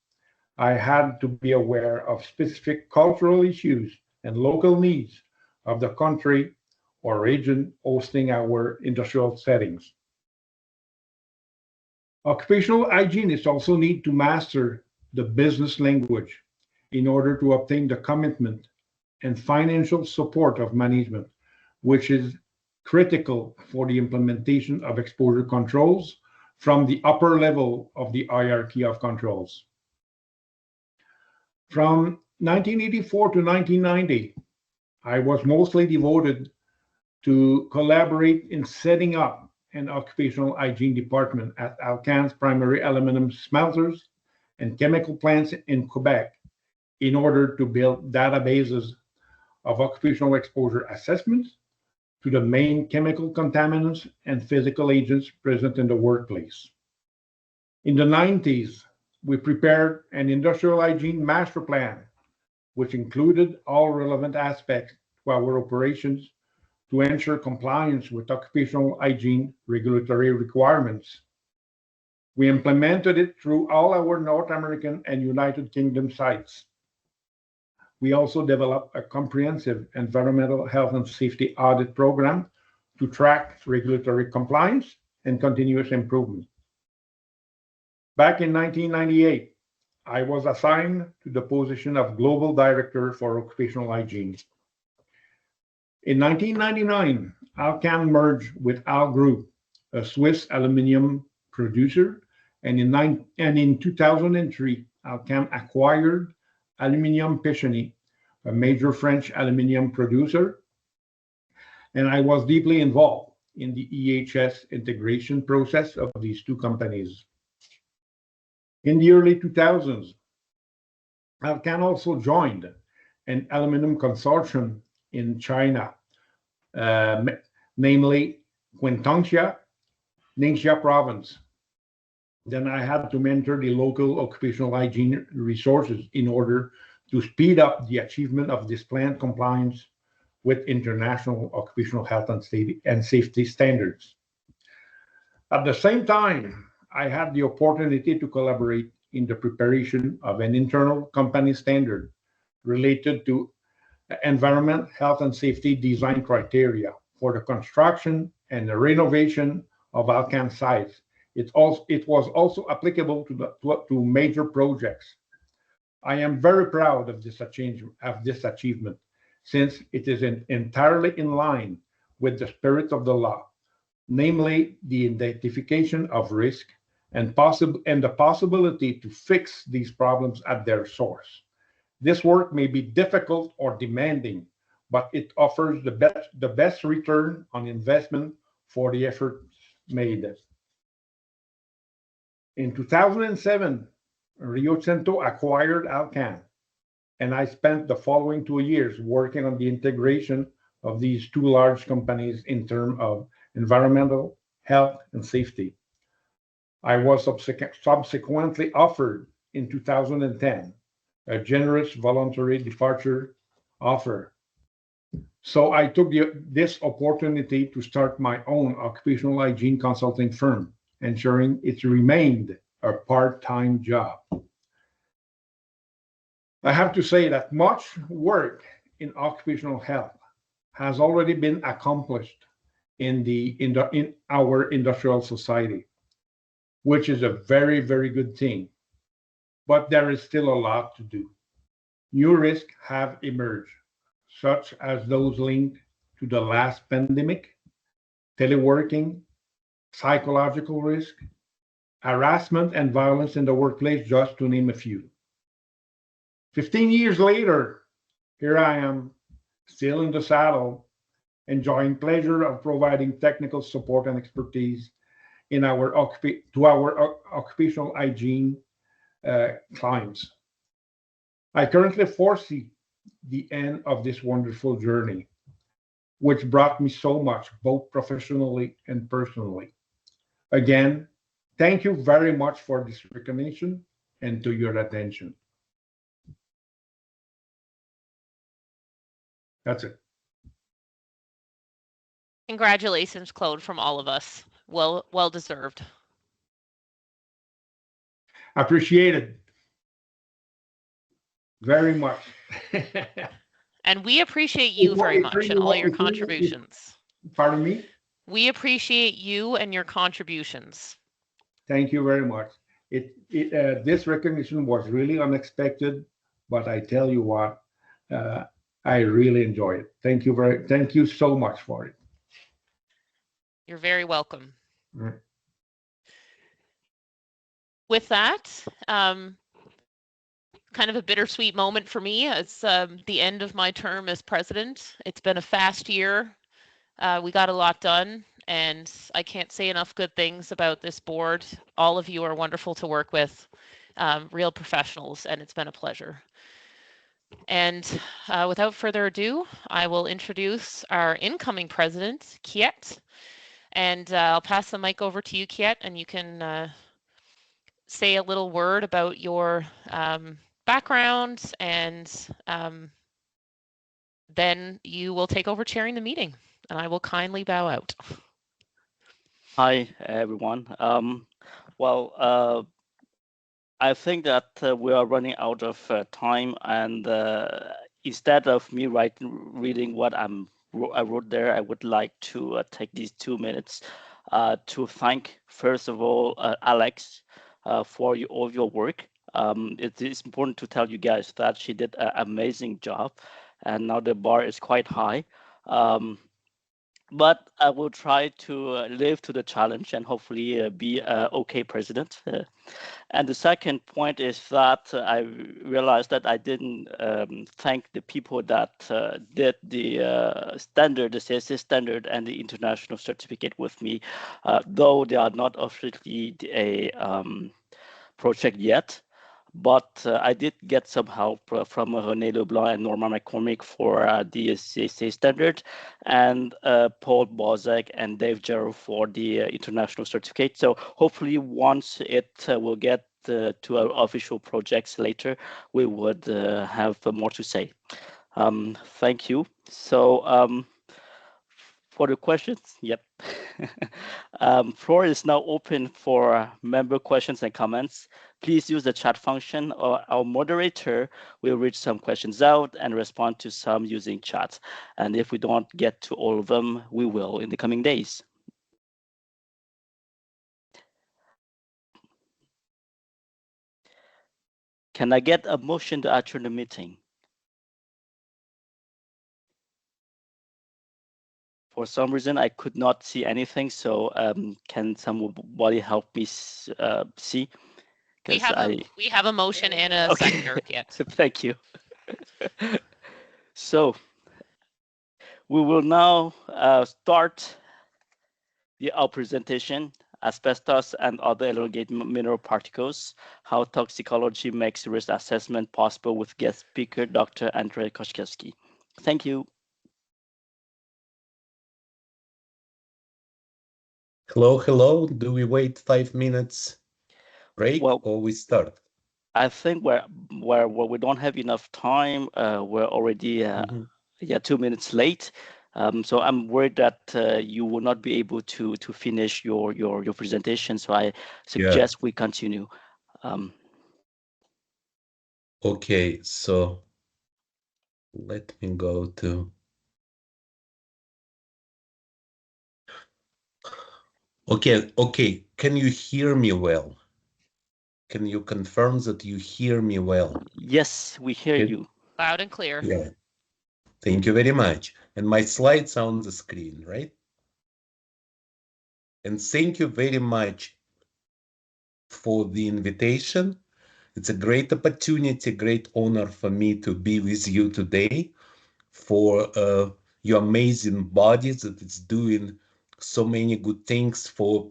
I had to be aware of specific cultural issues and local needs of the country or region hosting our industrial settings. Occupational hygienists also need to master the business language in order to obtain the commitment and financial support of management, which is critical for the implementation of exposure controls from the upper level of the hierarchy of controls. From 1984 to 1990, I was mostly devoted to collaborate in setting up an occupational hygiene department at Alcan's primary aluminum smelters and chemical plants in Quebec in order to build databases of occupational exposure assessments to the main chemical contaminants and physical agents present in the workplace. In the 90s, we prepared an industrial hygiene master plan, which included all relevant aspects to our operations to ensure compliance with occupational hygiene regulatory requirements. We implemented it through all our North American and United Kingdom sites. We also developed a comprehensive environmental health and safety audit program to track regulatory compliance and continuous improvement. Back in 1998, I was assigned to the position of Global Director for Occupational Hygiene. In 1999, Alcan merged with Al Group, a Swiss aluminum producer, and in 2003, Alcan acquired Aluminium Pecheny, a major French aluminum producer, and I was deeply involved in the EHS integration process of these two companies. In the early 2000s, Alcan also joined an aluminum consortium in China, namely Quintanxia, Ningxia province. Then I had to mentor the local occupational hygiene resources in order to speed up the achievement of this plant compliance with international occupational health and safety standards. At the same time, I had the opportunity to collaborate in the preparation of an internal company standard related to environment, health, and safety design criteria for the construction and the renovation of Alcan sites. It was also applicable to major projects. I am very proud of this achievement, since it is entirely in line with the spirit of the law, namely the identification of risk and the possibility to fix these problems at their source. This work may be difficult or demanding, but it offers the best return on investment for the effort made. In 2007, Rio Tinto acquired Alcan, and I spent the following 2 years working on the integration of these two large companies in terms of environmental, health, and safety. I was subsequently offered in 2010 a generous voluntary departure offer. So I took this opportunity to start my own occupational hygiene consulting firm, ensuring it remained a part-time job. I have to say that much work in occupational health has already been accomplished in our industrial society, which is a very, very good thing. But there is still a lot to do. New risks have emerged, such as those linked to the last pandemic, teleworking, psychological risk, harassment, and violence in the workplace, just to name a few. 15 years later, here I am, still in the saddle, enjoying pleasure of providing technical support and expertise in our occupational hygiene clients. I currently foresee the end of this wonderful journey, which brought me so much, both professionally and personally. Again, thank you very much for this recognition and to your attention. That's it. Congratulations, Claude, from all of us. Well deserved. Appreciated very much. And we appreciate you very much and all your contributions. Pardon me? We appreciate you and your contributions. Thank you very much. This recognition was really unexpected, but I tell you what, I really enjoy it. Thank you so much for it. You're very welcome. Right. With that, kind of a bittersweet moment for me. It's the end of my term as president. It's been a fast year. We got a lot done, and I can't say enough good things about this board. All of you are wonderful to work with, real professionals, and it's been a pleasure. And without further ado, I will introduce our incoming president, Kiet. And I'll pass the mic over to you, Kiet, and you can say a little word about your background, and then you will take over chairing the meeting, and I will kindly bow out. Hi, everyone. I think that we are running out of time, and instead of me reading what I wrote there, I would like to take these 2 minutes to thank, first of all, Alex for all your work. It is important to tell you guys that she did an amazing job, and now the bar is quite high. But I will try to live to the challenge and hopefully be an okay president. And the second point is that I realized that I didn't thank the people that did the standard, the CSA standard and the international certificate with me, though they are not officially a project yet. But I did get some help from René Leblanc and Norma McCormick for the CSA standard, and Paul Bozek and Dave Jarrow for the international certificate. So hopefully once it will get to our official projects later, we would have more to say. Thank you. So for the questions, yep. Floor is now open for member questions and comments. Please use the chat function, or our moderator will read some questions out and respond to some using chat. And if we don't get to all of them, we will in the coming days. Can I get a motion to adjourn the meeting? For some reason, I could not see anything. So can somebody help me see? We have a motion and a seconder. Yes. Thank you. So we will now start our presentation, Asbestos and Other Elongate Mineral Particles, How Toxicology Makes Risk Assessment Possible, with guest speaker, Dr. Andrey Korchevskiy. Thank you. Hello. Do we wait 5 minutes break or we start? I think where we don't have enough time, we're already 2 minutes late. So I'm worried that you will not be able to finish your presentation. So I suggest we continue. Okay, so let me go to. Okay. Can you hear me well? Can you confirm that you hear me well? Yes, we hear you. Loud and clear. Yeah. Thank you very much. And my slides are on the screen, right? And thank you very much for the invitation. It's a great opportunity, great honor for me to be with you today, for your amazing body that it's doing so many good things for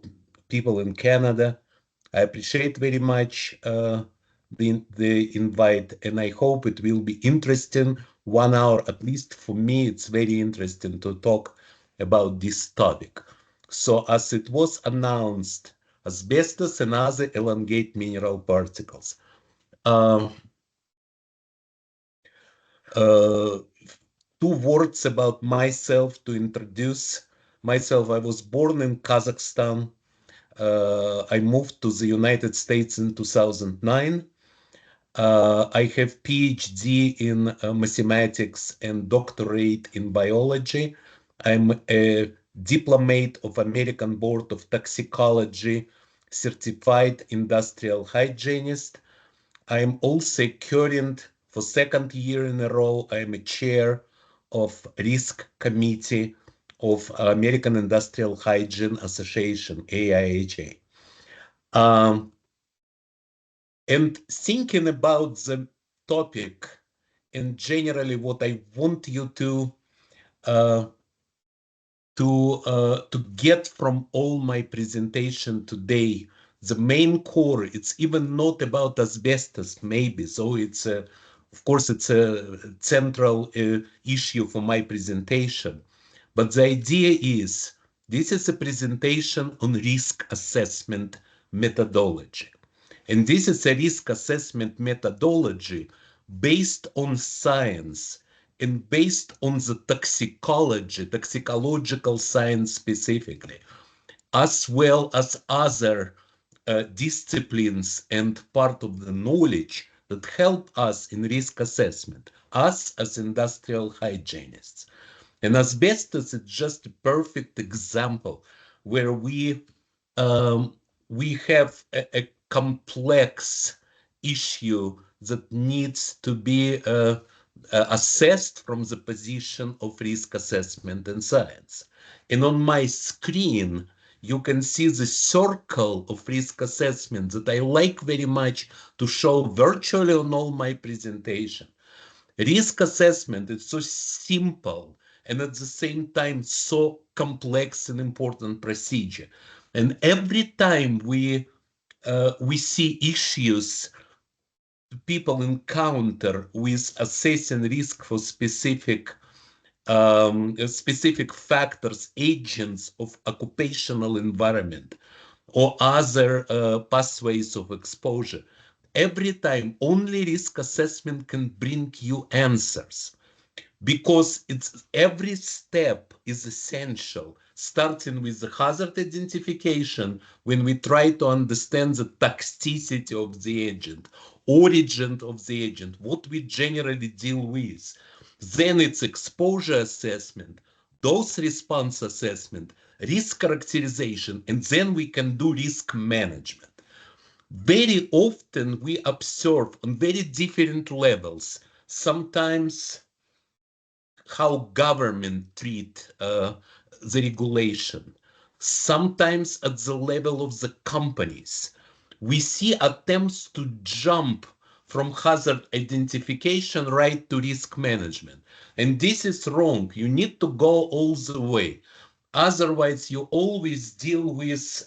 people in Canada. I appreciate very much the invite, and I hope it will be interesting. 1 hour, at least for me, it's very interesting to talk about this topic. So as it was announced, asbestos and other elongate mineral particles. Two words about myself to introduce myself. I was born in Kazakhstan. I moved to the United States in 2009. I have PhD in mathematics and doctorate in biology. I'm a diplomate of American Board of Toxicology, certified industrial hygienist. I am also current, for second year in a row, I am a chair of risk committee of American Industrial Hygiene Association, AIHA. And thinking about the topic and generally what I want you to get from all my presentation today, the main core, it's even not about asbestos, maybe. So it's of course, it's a central issue for my presentation. But the idea is, this is a presentation on risk assessment methodology. And this is a risk assessment methodology based on science and based on the toxicology, toxicological science specifically, as well as other disciplines and part of the knowledge that help us in risk assessment, us as industrial hygienists. And asbestos is just a perfect example where we have a complex issue that needs to be assessed from the position of risk assessment and science. And on my screen, you can see the circle of risk assessment that I like very much to show virtually on all my presentation. Risk assessment is so simple and at the same time so complex and important procedure. And every time we see issues people encounter with assessing risk for specific factors, agents of occupational environment, or other pathways of exposure, every time only risk assessment can bring you answers, because every step is essential, starting with the hazard identification when we try to understand the toxicity of the agent, origin of the agent, what we generally deal with. Then it's exposure assessment, dose response assessment, risk characterization, and then we can do risk management. Very often we observe on very different levels, sometimes how government treat the regulation, sometimes at the level of the companies. We see attempts to jump from hazard identification right to risk management. And this is wrong. You need to go all the way. Otherwise, you always deal with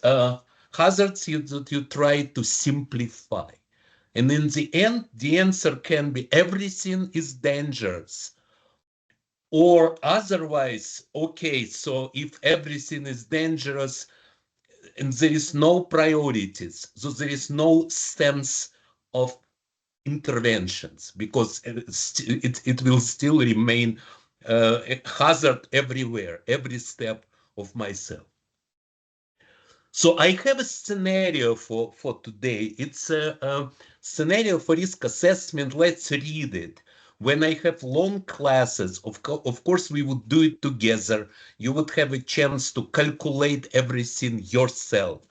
hazards that you try to simplify. And in the end, the answer can be everything is dangerous. Or otherwise, okay, so if everything is dangerous and there is no priorities, so there is no sense of interventions, because it will still remain a hazard everywhere, every step of myself. So I have a scenario for today. It's a scenario for risk assessment. Let's read it. When I have long classes, of course, we would do it together. You would have a chance to calculate everything yourself.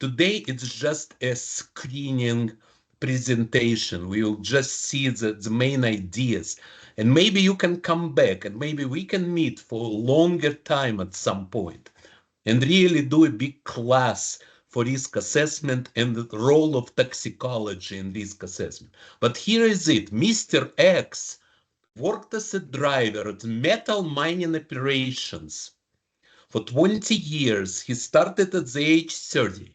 Today, it's just a screening presentation. We will just see the main ideas. And maybe you can come back and maybe we can meet for a longer time at some point and really do a big class for risk assessment and the role of toxicology in risk assessment. But here is it. Mr. X worked as a driver at metal mining operations for 20 years. He started at the age 30.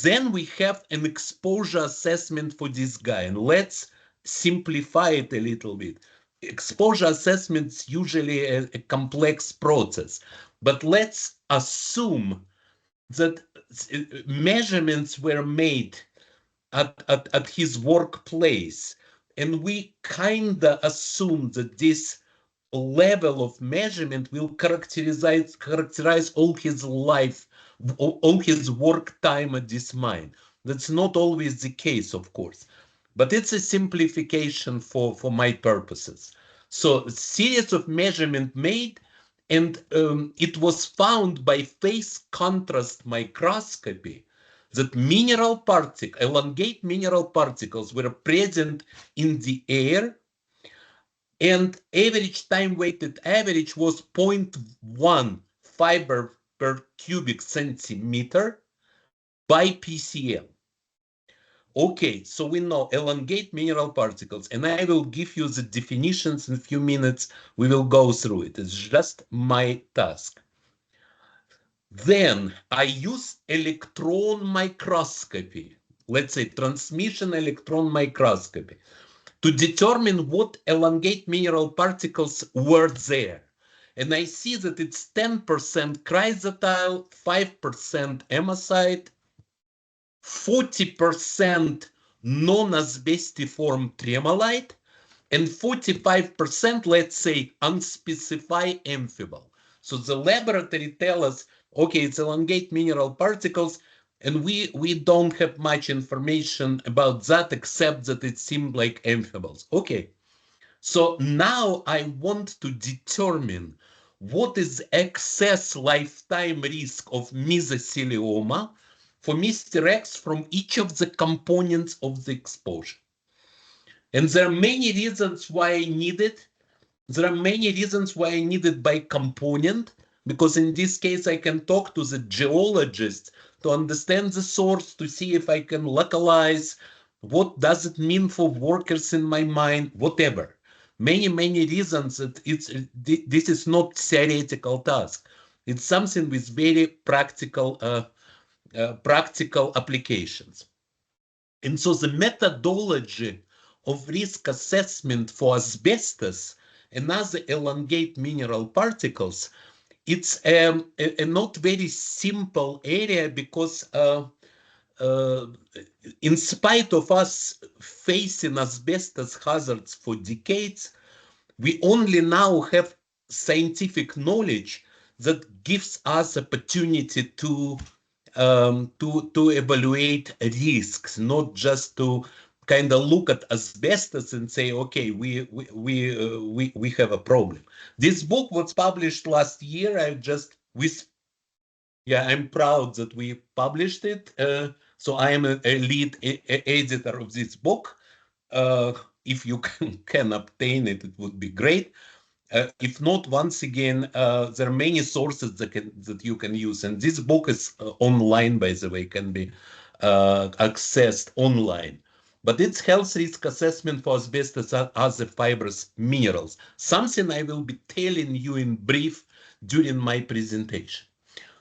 Then we have an exposure assessment for this guy, and let's simplify it a little bit. Exposure assessment is usually a complex process, but let's assume that measurements were made at his workplace, and we kind of assume that this level of measurement will characterize all his life, all his work time at this mine. That's not always the case, of course, but it's a simplification for my purposes. So a series of measurement made, and it was found by phase contrast microscopy that elongate mineral particles were present in the air, and average time-weighted average was 0.1 fiber per cubic centimeter by PCM. Okay, so we know elongate mineral particles, and I will give you the definitions in a few minutes. We will go through it. It's just my task. Then I use electron microscopy, let's say transmission electron microscopy, to determine what elongate mineral particles were there. And I see that it's 10% chrysotile, 5% hematite, 40% non-asbestiform tremolite, and 45%, let's say, unspecified amphibole. So the laboratory tells us, okay, it's elongate mineral particles, and we don't have much information about that except that it seemed like amphiboles. Okay, so now I want to determine what is excess lifetime risk of mesothelioma for Mr. X from each of the components of the exposure. And there are many reasons why I need it. There are many reasons why I need it by component, because in this case I can talk to the geologist to understand the source, to see if I can localize, what does it mean for workers in my mine, whatever. Many reasons that this is not theoretical task. It's something with very practical applications. And so the methodology of risk assessment for asbestos and other elongate mineral particles, it's a not very simple area, because in spite of us facing asbestos hazards for decades, we only now have scientific knowledge that gives us opportunity to evaluate risks, not just to kind of look at asbestos and say, okay, we have a problem. This book was published last year. I'm proud that we published it. So I am a lead editor of this book. If you can obtain it, it would be great. If not, once again, there are many sources that you can use, and this book is online, by the way, can be accessed online. But it's health risk assessment for asbestos and other fibrous minerals, something I will be telling you in brief during my presentation.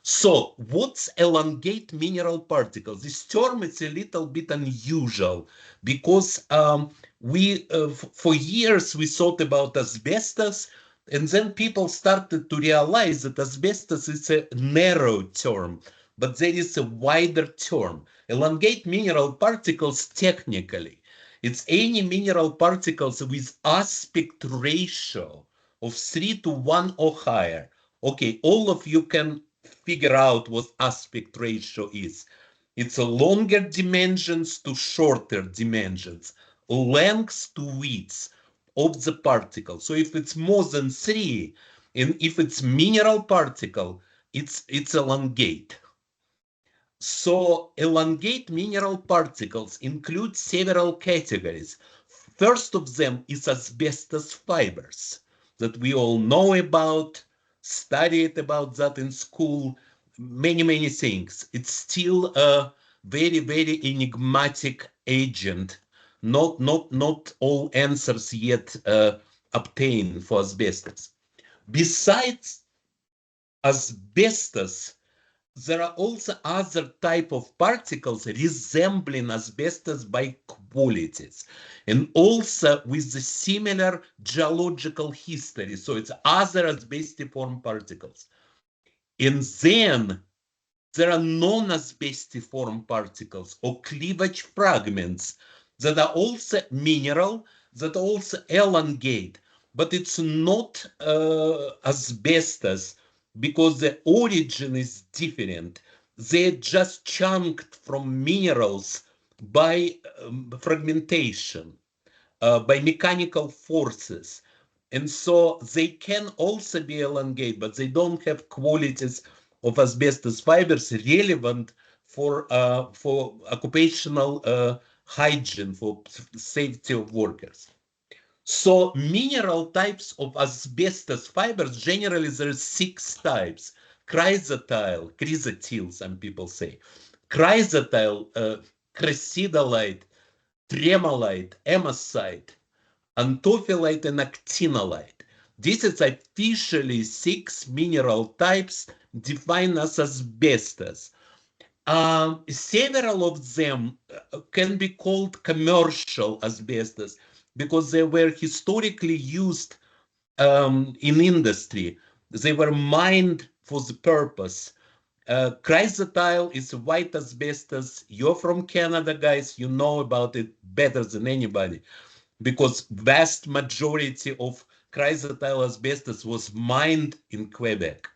So what's elongate mineral particles? This term is a little bit unusual, because for years we thought about asbestos, and then people started to realize that asbestos is a narrow term, but there is a wider term. Elongate mineral particles, technically, it's any mineral particles with aspect ratio of 3:1 or higher. Okay, all of you can figure out what aspect ratio is. It's a longer dimensions to shorter dimensions, lengths to widths of the particle. So if it's more than 3, and if it's mineral particle, it's elongate. So elongate mineral particles include several categories. First of them is asbestos fibers that we all know about, studied about that in school. many things. It's still a very enigmatic agent. Not all answers yet obtained for asbestos. Besides asbestos, there are also other type of particles resembling asbestos by qualities, and also with the similar geological history. So it's other asbestiform particles. And then there are non-asbestiform particles or cleavage fragments that are also mineral, that also elongate, but it's not asbestos because the origin is different. They're just chunked from minerals by fragmentation, by mechanical forces. And so they can also be elongate, but they don't have qualities of asbestos fibers relevant for occupational hygiene, for safety of workers. So mineral types of asbestos fibers, generally there are 6 types. Chrysotyl, some people say. Chrysotyl, cracidolite, tremolite, amosite, anthophyllite, and actinolite. This is officially 6 mineral types defined as asbestos. Several of them can be called commercial asbestos because they were historically used in industry. They were mined for the purpose. Chrysotyl is white asbestos. You're from Canada, guys. You know about it better than anybody because vast majority of chrysotyl asbestos was mined in Quebec.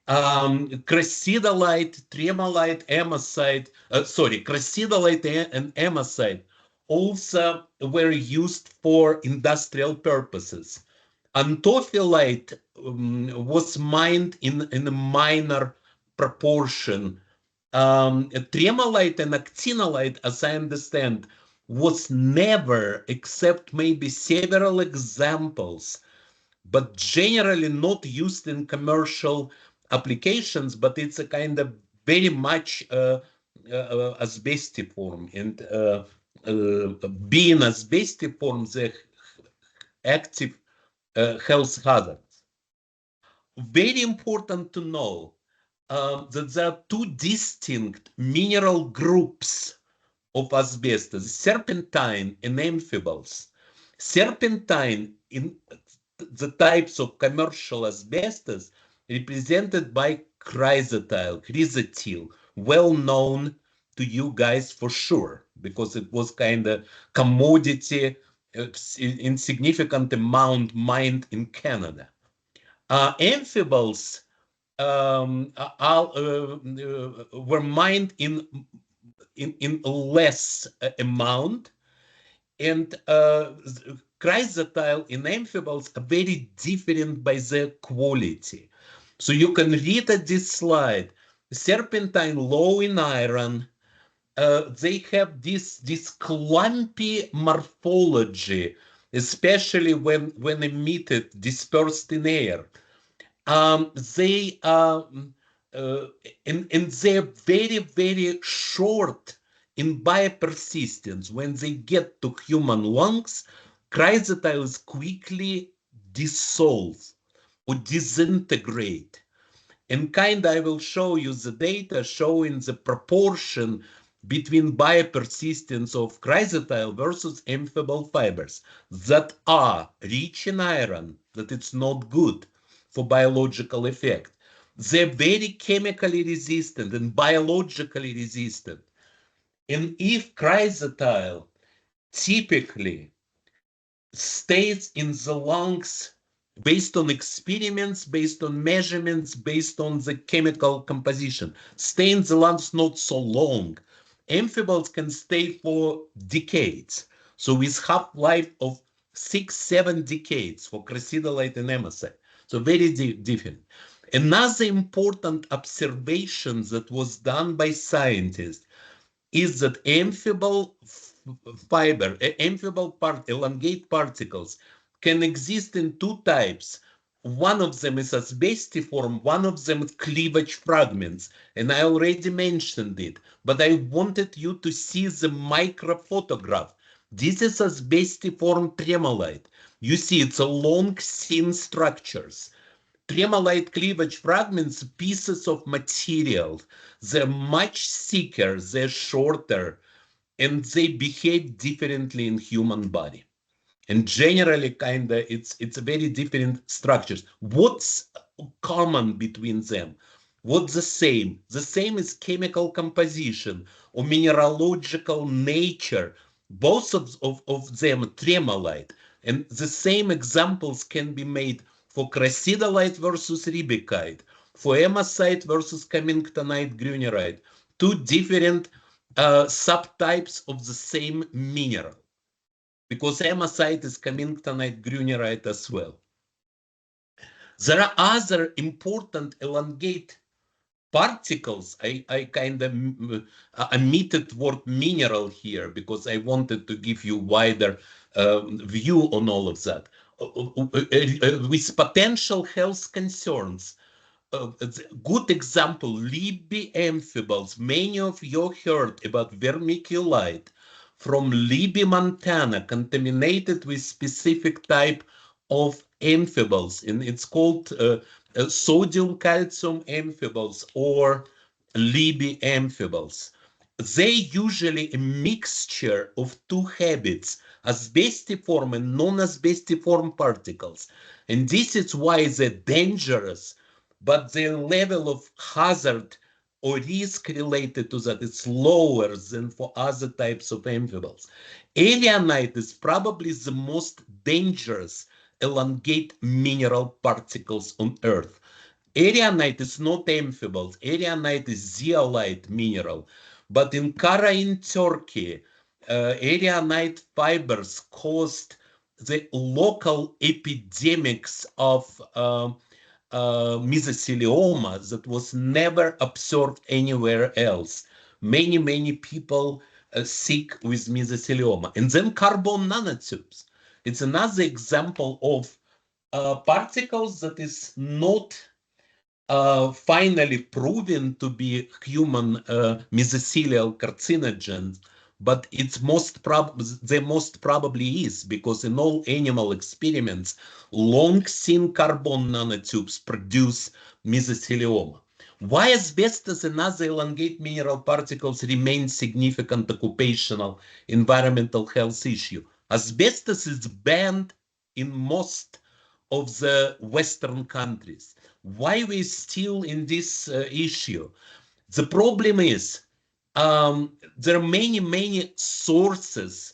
Cracidolite, tremolite, amosite, cracidolite and amosite also were used for industrial purposes. Anthophyllite was mined in a minor proportion. Tremolite and actinolite, as I understand, was never, except maybe several examples, but generally not used in commercial applications, but it's a kind of very much asbestiform, and being asbestiform, the active health hazards. Very important to know that there are 2 distinct mineral groups of asbestos, serpentine and amphiboles. Serpentine in the types of commercial asbestos represented by chrysotyl, well known to you guys for sure, because it was kind of commodity in significant amount mined in Canada. Amphiboles were mined in less amount, and chrysotyl in amphiboles are very different by their quality. So you can read at this slide, serpentine low in iron, they have this clumpy morphology, especially when emitted, dispersed in air. They and they're very short in biopersistence. When they get to human lungs, chrysotyls quickly dissolve or disintegrate. And I will show you the data showing the proportion between biopersistence of chrysotyl versus amphibole fibers that are rich in iron, that it's not good for biological effect. They're very chemically resistant and biologically resistant. And if chrysotyl typically stays in the lungs based on experiments, based on measurements, based on the chemical composition, stay in the lungs not so long. Amphiboles can stay for decades. So with half-life of 6-7 decades for cracidolite and amosite. So very different. Another important observation that was done by scientists is that amphibole elongate particles can exist in 2 types, one of them is asbestiform, one of them is cleavage fragments, and I already mentioned it, but I wanted you to see the micro photograph. This is asbestiform tremolite. You see, it's a long, thin structures. Tremolite cleavage fragments, pieces of material. They're much thicker, they're shorter, and they behave differently in human body. And generally, it's very different structures. What's common between them? What's the same? The same is chemical composition or mineralogical nature. Both of them tremolite. And the same examples can be made for crasidolite versus ribikite, for hematite versus cummingtonite grunerite, two different subtypes of the same mineral, because hematite is cummingtonite grunerite as well. There are other important elongate particles. I kind of omitted word mineral here because I wanted to give you wider view on all of that. With potential health concerns, good example, Libby amphiboles. Many of you heard about vermiculite from Libby, Montana, contaminated with specific type of amphiboles, and it's called sodium calcium amphiboles or Libby amphiboles. They usually a mixture of two habits, asbestiform and non-asbestiform particles, and this is why they're dangerous, but their level of hazard or risk related to that is lower than for other types of amphiboles. Alionite is probably the most dangerous elongate mineral particles on Earth. Alionite is not amphiboles. Alionite is zeolite mineral. But in Kara in Turkey, alionite fibers caused the local epidemics of mesothelioma that was never observed anywhere else. Many people sick with mesothelioma. And then carbon nanotubes. It's another example of particles that is not finally proven to be human mesothelial carcinogens, but it's most probably is, because in all animal experiments, long thin carbon nanotubes produce mesothelioma. Why asbestos and other elongate mineral particles remain significant occupational environmental health issue? Asbestos is banned in most of the Western countries. Why we still in this issue? The problem is there are many sources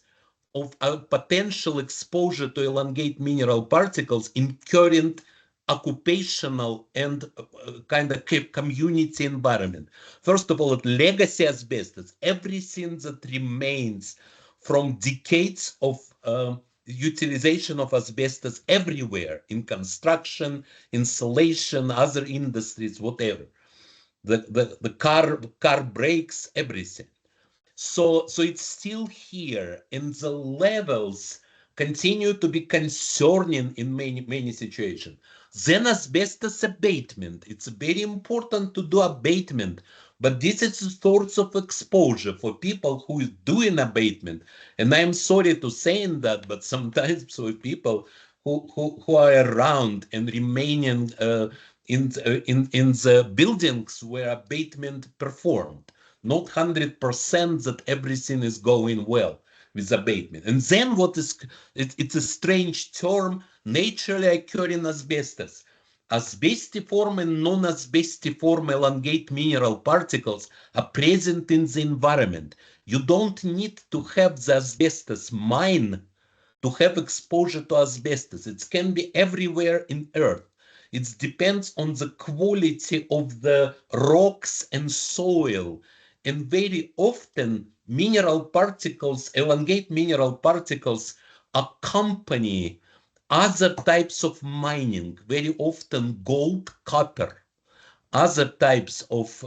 of potential exposure to elongate mineral particles in current occupational and kind of community environment. First of all, legacy asbestos, everything that remains from decades of utilization of asbestos everywhere in construction, insulation, other industries, whatever. The car brakes, everything. So it's still here, and the levels continue to be concerning in many situations. Then asbestos abatement. It's very important to do abatement, but this is a source of exposure for people who is doing abatement. And I'm sorry to saying that, but sometimes for people who are around and remaining in the buildings where abatement performed, not 100% that everything is going well with abatement. And then it's a strange term, naturally occurring asbestos. Asbestiform and non-asbestiform elongate mineral particles are present in the environment. You don't need to have the asbestos mine to have exposure to asbestos. It can be everywhere in Earth. It depends on the quality of the rocks and soil. And very often mineral particles, elongate mineral particles, accompany other types of mining, very often gold, copper, other types of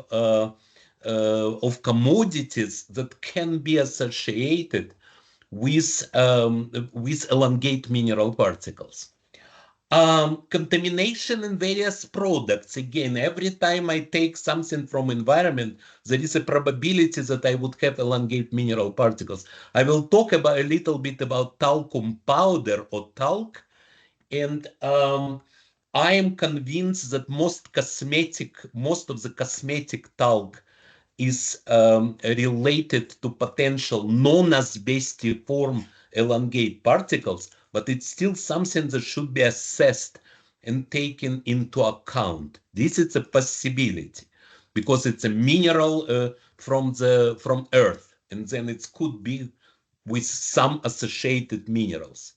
commodities that can be associated with elongate mineral particles. Contamination in various products. Again, every time I take something from environment, there is a probability that I would have elongate mineral particles. I will talk about a little bit about talcum powder or talc, and I am convinced that most of the cosmetic talc is related to potential non-asbestiform elongate particles, but it's still something that should be assessed and taken into account. This is a possibility because it's a mineral from Earth, and then it could be with some associated minerals.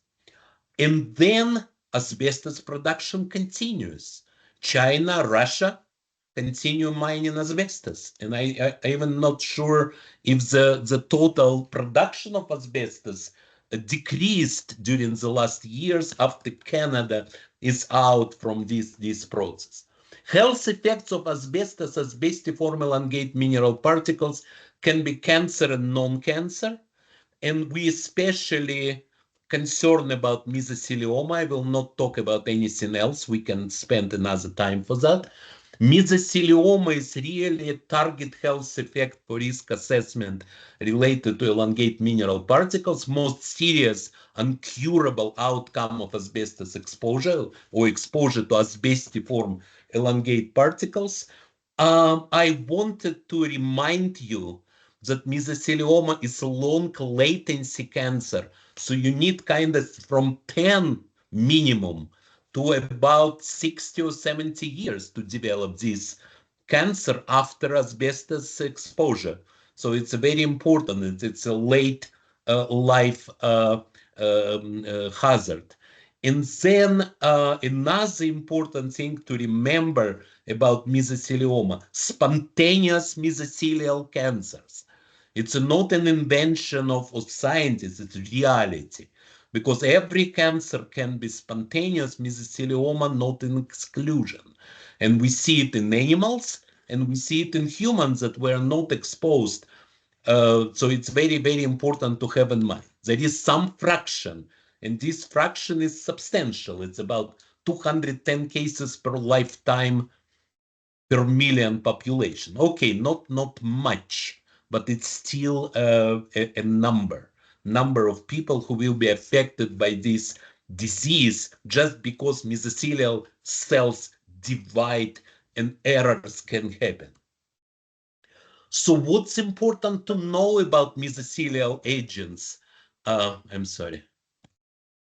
And then asbestos production continues. China, Russia continue mining asbestos. And I even not sure if the total production of asbestos decreased during the last years after Canada is out from this process. Health effects of asbestos, asbestiform elongate mineral particles can be cancer and non-cancer. And we especially concerned about mesothelioma. I will not talk about anything else. We can spend another time for that. Mesothelioma is really a target health effect for risk assessment related to elongate mineral particles. Most serious uncurable outcome of asbestos exposure or exposure to asbestiform elongate particles. I wanted to remind you that mesothelioma is a long latency cancer. So you need kind of from 10 minimum to about 60 or 70 years to develop this cancer after asbestos exposure. So it's very important. It's a late life hazard. And then another important thing to remember about mesothelioma, spontaneous mesothelial cancers. It's not an invention of scientists, it's reality. Because every cancer can be spontaneous, mesothelioma not an exclusion. And we see it in animals, and we see it in humans that were not exposed. So it's very, very important to have in mind. There is some fraction, and this fraction is substantial. It's about 210 cases per lifetime per million population. Okay, not much, but it's still a number of people who will be affected by this disease just because mesothelial cells divide and errors can happen. So what's important to know about mesothelial agents? I'm sorry.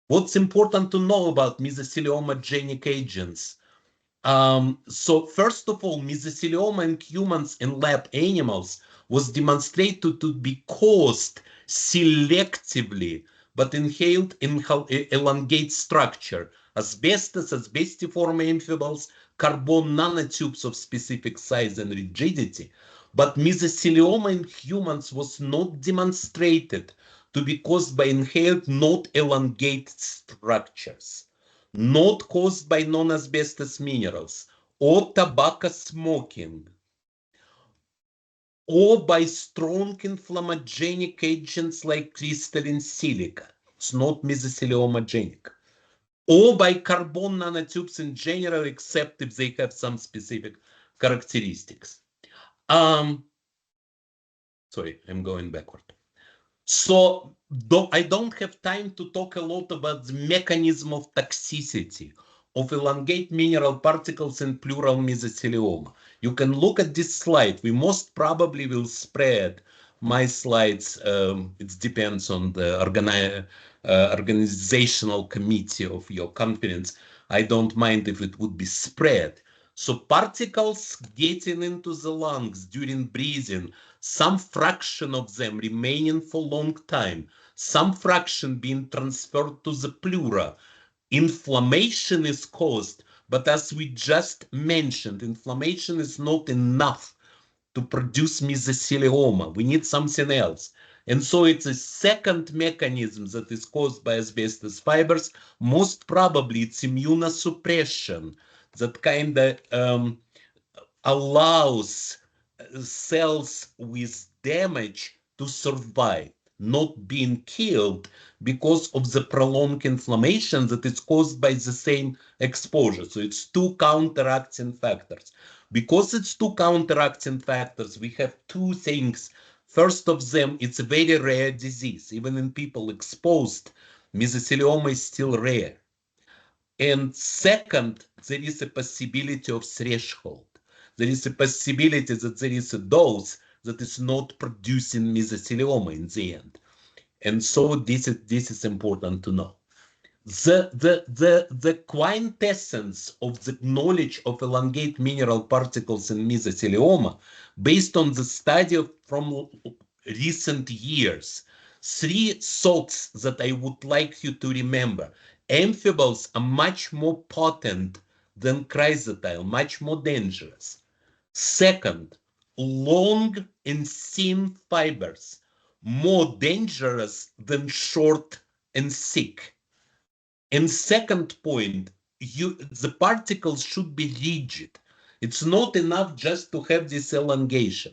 What's important to know about mesotheliomagenic agents? So first of all, mesothelioma in humans and lab animals was demonstrated to be caused selectively, but inhaled elongate structure, asbestos, asbestiform amphiboles, carbon nanotubes of specific size and rigidity. But mesothelioma in humans was not demonstrated to be caused by inhaled not elongate structures, not caused by non-asbestos minerals, or tobacco smoking, or by strong inflammogenic agents like crystalline silica. It's not mesotheliomagenic. Or by carbon nanotubes in general, except if they have some specific characteristics. Sorry, I'm going backward. So I don't have time to talk a lot about the mechanism of toxicity of elongate mineral particles in pleural mesothelioma. You can look at this slide. We most probably will spread my slides. It depends on the organizational committee of your conference. I don't mind if it would be spread. So particles getting into the lungs during breathing, some fraction of them remaining for a long time, some fraction being transferred to the pleura. Inflammation is caused, but as we just mentioned, inflammation is not enough to produce mesothelioma. We need something else. And so it's a second mechanism that is caused by asbestos fibers. Most probably it's immunosuppression that kind of allows cells with damage to survive. not being killed because of the prolonged inflammation that is caused by the same exposure. So it's two counteracting factors. Because it's two counteracting factors, we have two things. First of them, it's a very rare disease. Even in people exposed, mesothelioma is still rare. And second, there is a possibility of threshold. There is a possibility that there is a dose that is not producing mesothelioma in the end. And so this is important to know. The quintessence of the knowledge of elongate mineral particles in mesothelioma, based on the study from recent years, three thoughts that I would like you to remember. Amphiboles are much more potent than chrysotile, much more dangerous. Second, long and thin fibers, more dangerous than short and thick. And second point, the particles should be rigid. It's not enough just to have this elongation.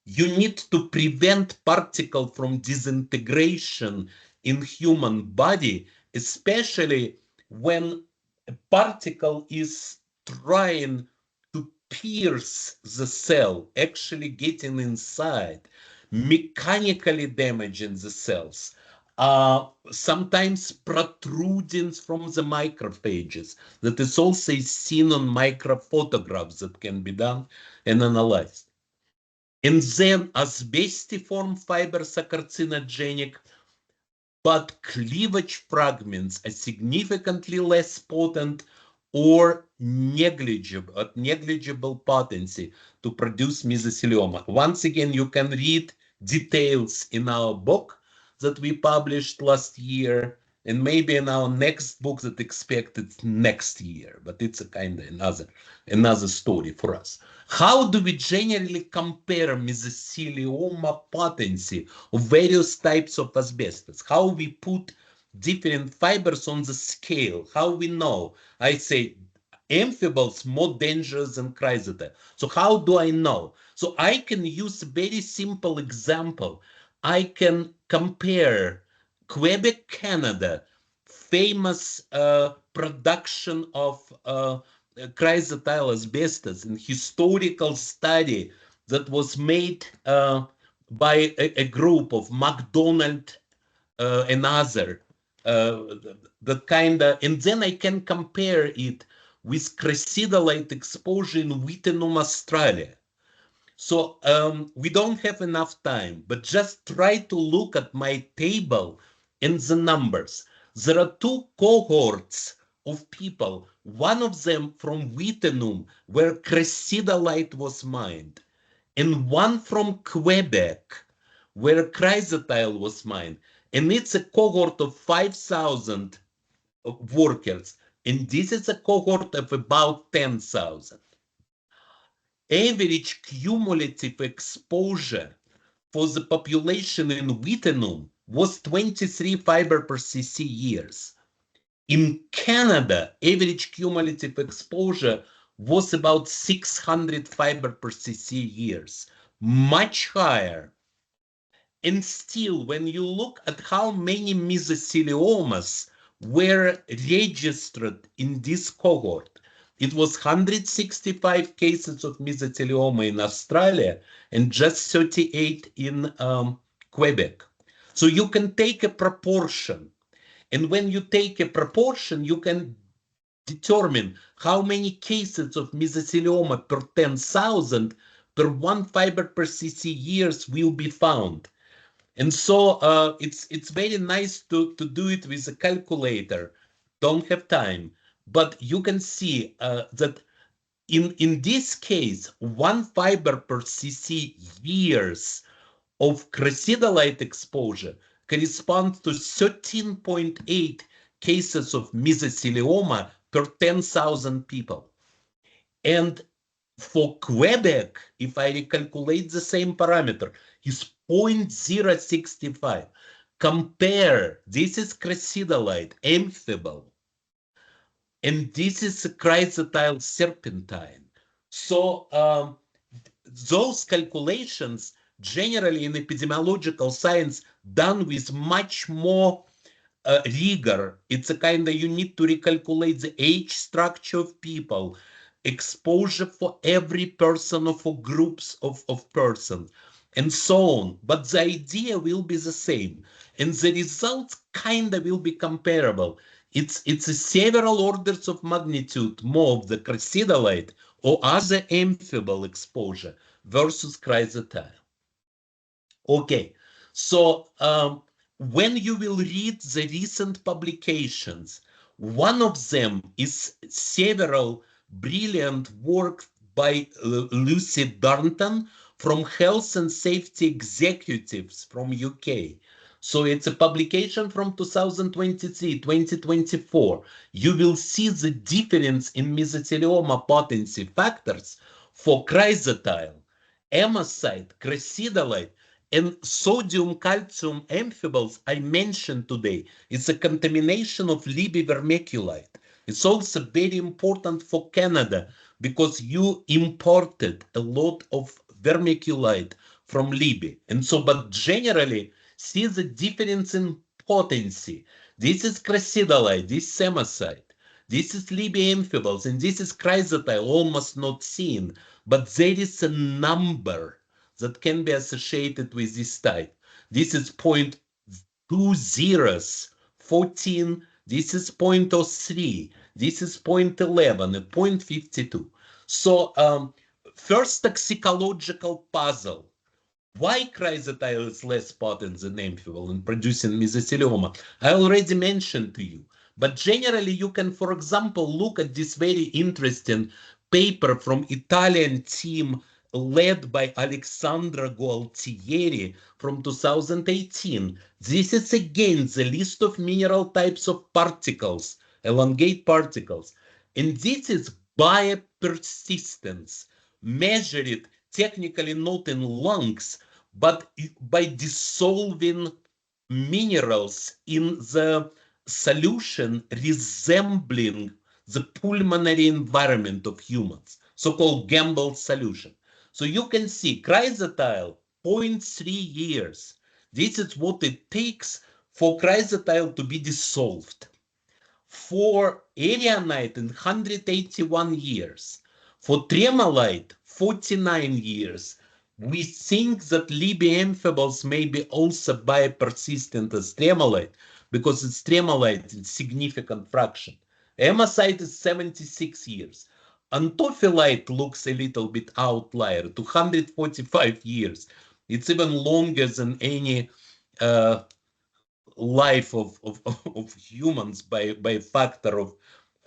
You need to prevent particle from disintegration in human body, especially when a particle is trying to pierce the cell, actually getting inside, mechanically damaging the cells. Sometimes protruding from the macrophages that is also seen on microphotographs that can be done and analyzed. And then asbestiform fibers are carcinogenic, but cleavage fragments are significantly less potent or negligible potency to produce mesothelioma. Once again, you can read details in our book that we published last year, and maybe in our next book that expected next year, but it's a kind of another story for us. How do we generally compare mesothelioma potency of various types of asbestos? How we put different fibers on the scale? How we know? I say amphiboles more dangerous than chrysotile. So how do I know? So I can use a very simple example. I can compare Quebec, Canada, famous production of chrysotile asbestos, in historical study that was made by a group of MacDonald and other, and then I can compare it with cracidolite exposure in Wittenum, Australia. So we don't have enough time, but just try to look at my table and the numbers. There are two cohorts of people, one of them from Wittenum, where cracidolite was mined, and one from Quebec, where chrysotile was mined. And it's a cohort of 5,000 workers, and this is a cohort of about 10,000. Average cumulative exposure for the population in Wittenum was 23 fiber per cc years. In Canada, average cumulative exposure was about 600 fiber per cc years, much higher. And still, when you look at how many mesotheliomas were registered in this cohort, it was 165 cases of mesothelioma in Australia and just 38 in Quebec. So you can take a proportion. And when you take a proportion, you can determine how many cases of mesothelioma per 10,000 per 1 fiber per cc years will be found. And so it's very nice to do it with a calculator. Don't have time. But you can see that in this case, 1 fiber per cc years of cracidolite exposure corresponds to 13.8 cases of mesothelioma per 10,000 people. And for Quebec, if I recalculate the same parameter, is 0.065. Compare, this is cracidolite, amphibole, and this is chrysotile serpentine. So those calculations generally in epidemiological science done with much more rigor. It's a kind of, you need to recalculate the age structure of people, exposure for every person or for groups of persons, and so on. But the idea will be the same, and the results kind of will be comparable. It's several orders of magnitude more of the cracidolite or other amphibole exposure versus chrysotile. Okay, so when you will read the recent publications, one of them is several brilliant work by Lucy Darnton from Health and Safety Executives from UK. So it's a publication from 2023-2024. You will see the difference in mesothelioma potency factors for chrysotile, amosite, cracidolite, and sodium calcium amphiboles I mentioned today. It's a contamination of Libby vermiculite. It's also very important for Canada because you imported a lot of vermiculite from Libby. And so, but generally, see the difference in potency. This is cracidolite, this is amosite, this is Libby amphiboles, and this is chrysotile, almost not seen. But there is a number that can be associated with this type. This is 0.20, 14, this is 0.03, this is 0.11, and 0.52. So first toxicological puzzle. Why chrysotile is less potent than amphibole in producing mesothelioma? I already mentioned to you. But generally, you can, for example, look at this very interesting paper from Italian team led by Alexandra Gualtieri from 2018. This is again the list of mineral types of particles, elongate particles. And this is biopersistence, measured technically not in lungs, but by dissolving minerals in the solution resembling the pulmonary environment of humans, so-called Gamble solution. So you can see chrysotile, 0.3 years. This is what it takes for chrysotile to be dissolved. For erionite, 181 years. For tremolite, 49 years. We think that Libby amphiboles may be also biopersistent as tremolite because it's tremolite in significant fraction. Amosite is 76 years. Antophyllite looks a little bit outlier, 245 years. It's even longer than any life of humans by a factor of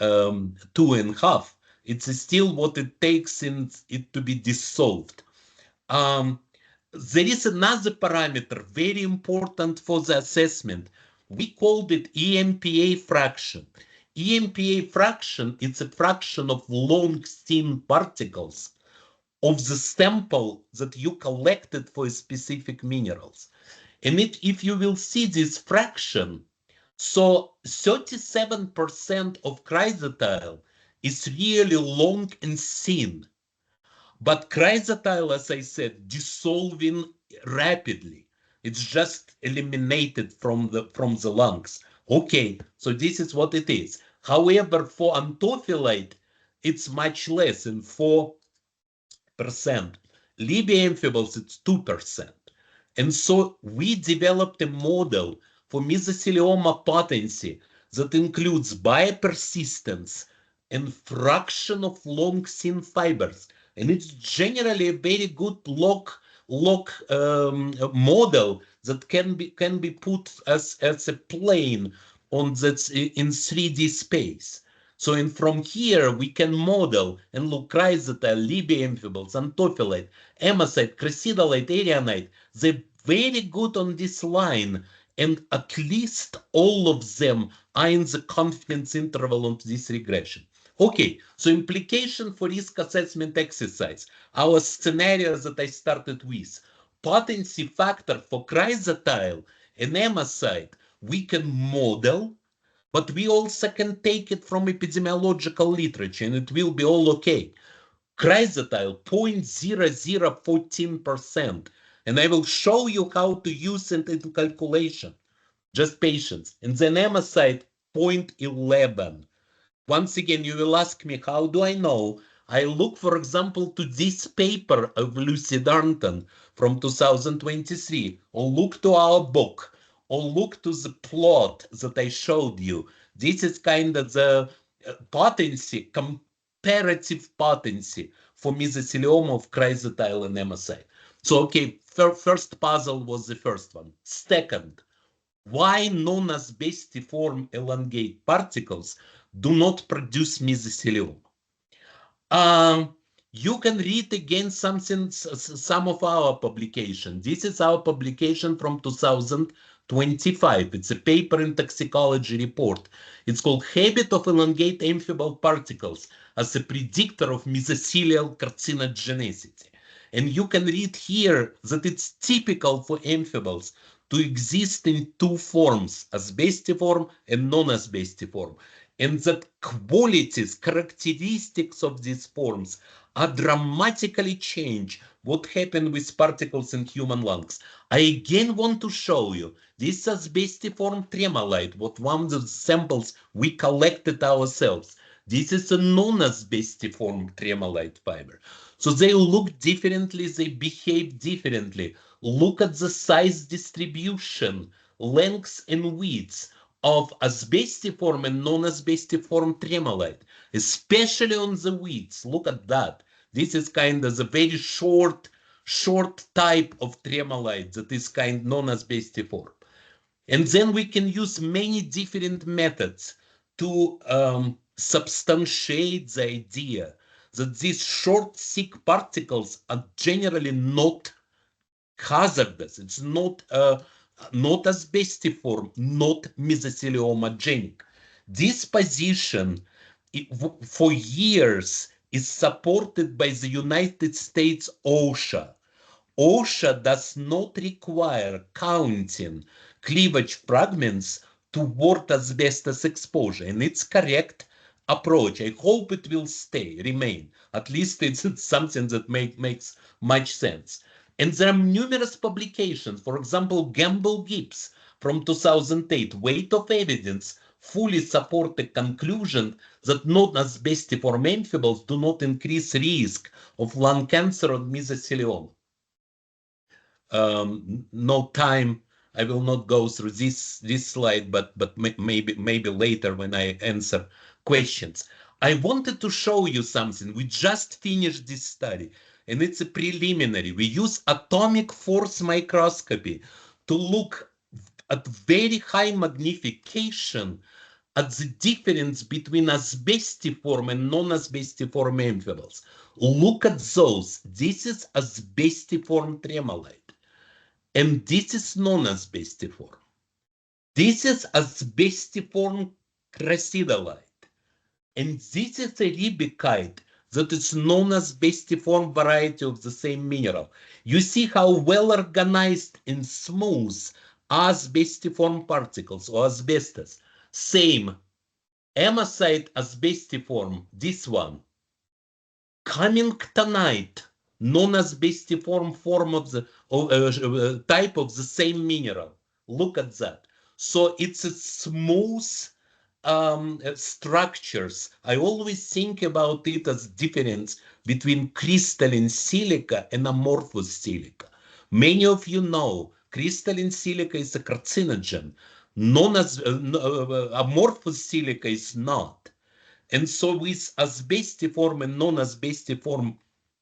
2.5. It's still what it takes in it to be dissolved. There is another parameter very important for the assessment. We called it EMPA fraction. EMPA fraction, it's a fraction of long thin particles of the sample that you collected for specific minerals. And if you will see this fraction, so 37% of chrysotile is really long and thin. But chrysotile, as I said, dissolving rapidly. It's just eliminated from the lungs. Okay, so this is what it is. However, for antophyllite, it's much less, in 4%. Libby amphiboles, it's 2%. And so we developed a model for mesothelioma potency that includes biopersistence and fraction of long thin fibers. And it's generally a very good log model that can be put as a plane on that in 3D space. So from here we can model and look chrysotile, Libby amphiboles, antophyllite, amosite, cracidolite, erionite. They're very good on this line, and at least all of them are in the confidence interval of this regression. Okay, so implication for risk assessment exercise. Our scenario that I started with. Potency factor for chrysotile and amosite, we can model, but we also can take it from epidemiological literature, and it will be all okay. Chrysotile, 0.0014%. And I will show you how to use it in calculation. Just patience. And then amosite 0.11. Once again, you will ask me, how do I know? I look, for example, to this paper of Lucy Darnton from 2023, or look to our book, or look to the plot that I showed you. This is kind of the potency, comparative potency for mesothelioma of chrysotile and amosite. So, okay, first puzzle was the first one. Second, why non-asbestiform elongate particles do not produce mesothelioma? You can read again some of our publication. This is our publication from 2025. It's a paper in Toxicology report. It's called Habit of Elongate Amphibole Particles as a Predictor of Mesothelial Carcinogenicity. And you can read here that it's typical for amphiboles to exist in two forms, asbestiform and non-asbestiform, and that qualities, characteristics of these forms are dramatically changed what happened with particles in human lungs. I again want to show you this asbestiform tremolite, what one of the samples we collected ourselves. This is a non-asbestiform tremolite fiber. So they look differently, they behave differently. Look at the size distribution, lengths and widths of asbestiform and non-asbestiform tremolite, especially on the widths. Look at that. This is kind of the very short type of tremolite that is kind non-asbestiform. And then we can use many different methods to substantiate the idea that these short, thick particles are generally not hazardous. It's not asbestiform, not mesotheliomagenic. This position for years is supported by the United States OSHA. OSHA does not require counting cleavage fragments toward asbestos exposure, and it's correct approach. I hope it will remain. At least it's something that makes much sense. And there are numerous publications, for example, Gamble-Gibbs from 2008, weight of evidence, fully support the conclusion that non-asbestiform amphiboles do not increase risk of lung cancer or mesothelioma. No time, I will not go through this slide, but maybe later when I answer questions. I wanted to show you something. We just finished this study, and it's a preliminary. We use atomic force microscopy to look at very high magnification at the difference between asbestiform and non-asbestiform amphiboles. Look at those. This is asbestiform tremolite. And this is non-asbestiform. This is asbestiform crassidolite. And this is a ribikite that is non-asbestiform variety of the same mineral. You see how well organized and smooth asbestiform particles or asbestos. Same amosite asbestiform, this one. Cummingtonite, non-asbestiform form of the type of the same mineral. Look at that. So it's a smooth structures. I always think about it as difference between crystalline silica and amorphous silica. Many of you know crystalline silica is a carcinogen. Amorphous silica is not. And so with asbestiform and non-asbestiform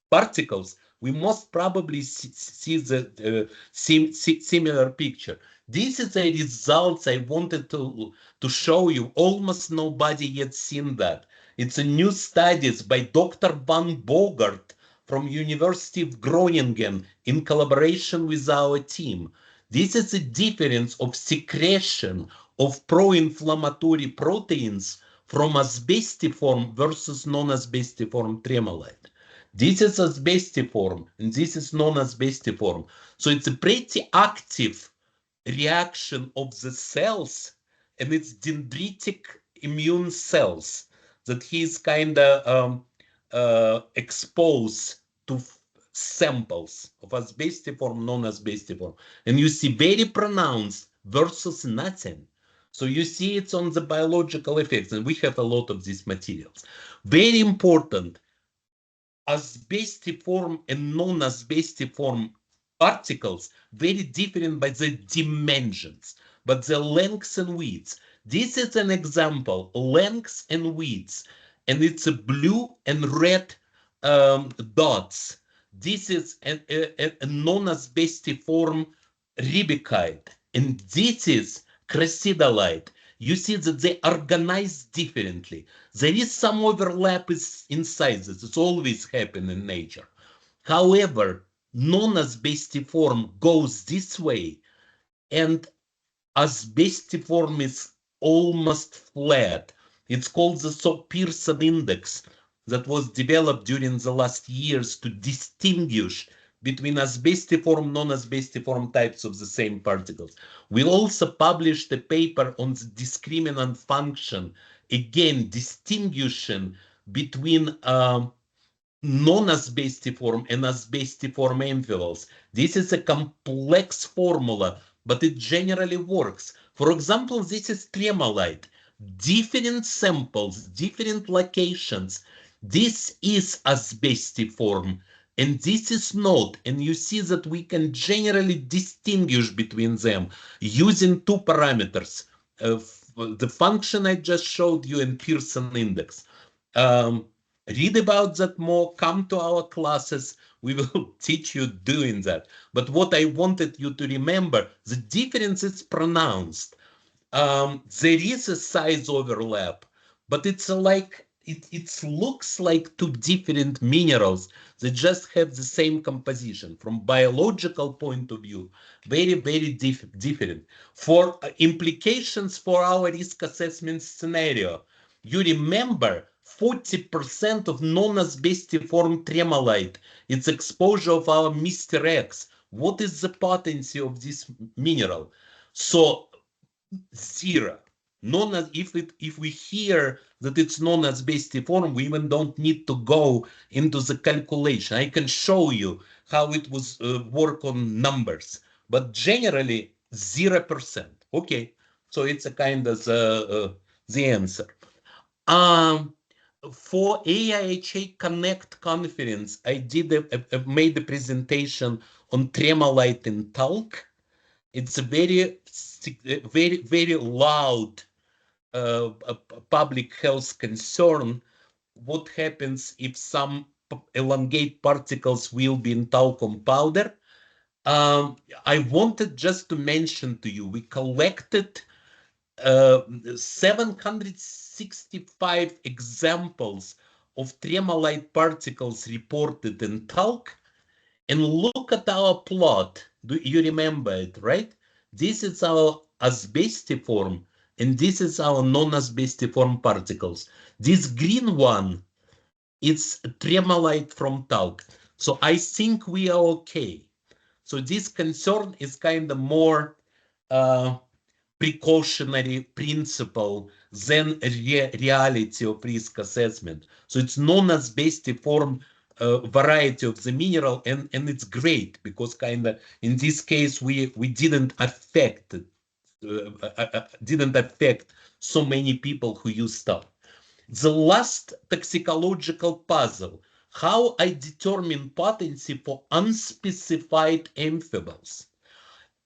particles, we most probably see the similar picture. This is the results I wanted to show you. Almost nobody yet seen that. It's a new studies by Dr. Van Bogart from University of Groningen in collaboration with our team. This is the difference of secretion of pro-inflammatory proteins from asbestiform versus non-asbestiform tremolite. This is asbestiform and this is non-asbestiform. So it's a pretty active reaction of the cells, and it's dendritic immune cells that he's kind of exposed to samples of asbestiform, non-asbestiform, and you see very pronounced versus nothing. So you see it's on the biological effects, and we have a lot of these materials. Very important, asbestiform and non-asbestiform particles, very different by the dimensions, but the lengths and widths. This is an example, lengths and widths, and it's a blue and red dots. This is a non-asbestiform ribicide, and this is cracidolite. You see that they organize differently. There is some overlap in sizes. It's always happen in nature. However, non-asbestiform goes this way, and asbestiform is almost flat. It's called the Pearson index that was developed during the last years to distinguish between asbestiform, non-asbestiform types of the same particles. We also published a paper on the discriminant function, again, distinguishing between non-asbestiform and asbestiform amphibals. This is a complex formula, but it generally works. For example, this is tremolite. Different samples, different locations. This is asbestiform, and this is not. And you see that we can generally distinguish between them using two parameters. The function I just showed you and Pearson index. Read about that more, come to our classes, we will teach you doing that. But what I wanted you to remember, the difference is pronounced. There is a size overlap, but it's like, it looks like two different minerals that just have the same composition. From biological point of view, very, very different. For implications for our risk assessment scenario, you remember 40% of non-asbestiform tremolite, it's exposure of our Mr. X. What is the potency of this mineral? So 0. If we hear that it's non-asbestiform, we even don't need to go into the calculation. I can show you how it was work on numbers, but generally 0%. Okay, so it's a kind of the answer. For AIHA Connect conference, I made a presentation on tremolite and talc. It's a very, very loud public health concern. What happens if some elongate particles will be in talcum powder? I wanted just to mention to you, we collected 765 examples of tremolite particles reported in talc. And look at our plot. Do you remember it, right? This is our asbestiform, and this is our non-asbestiform particles. This green one, it's tremolite from talc. So I think we are okay. So this concern is kind of more precautionary principle than reality of risk assessment. So it's non-asbestiform variety of the mineral, and it's great because kind of in this case we didn't affect so many people who use stuff. The last toxicological puzzle: how I determine potency for unspecified amphibals.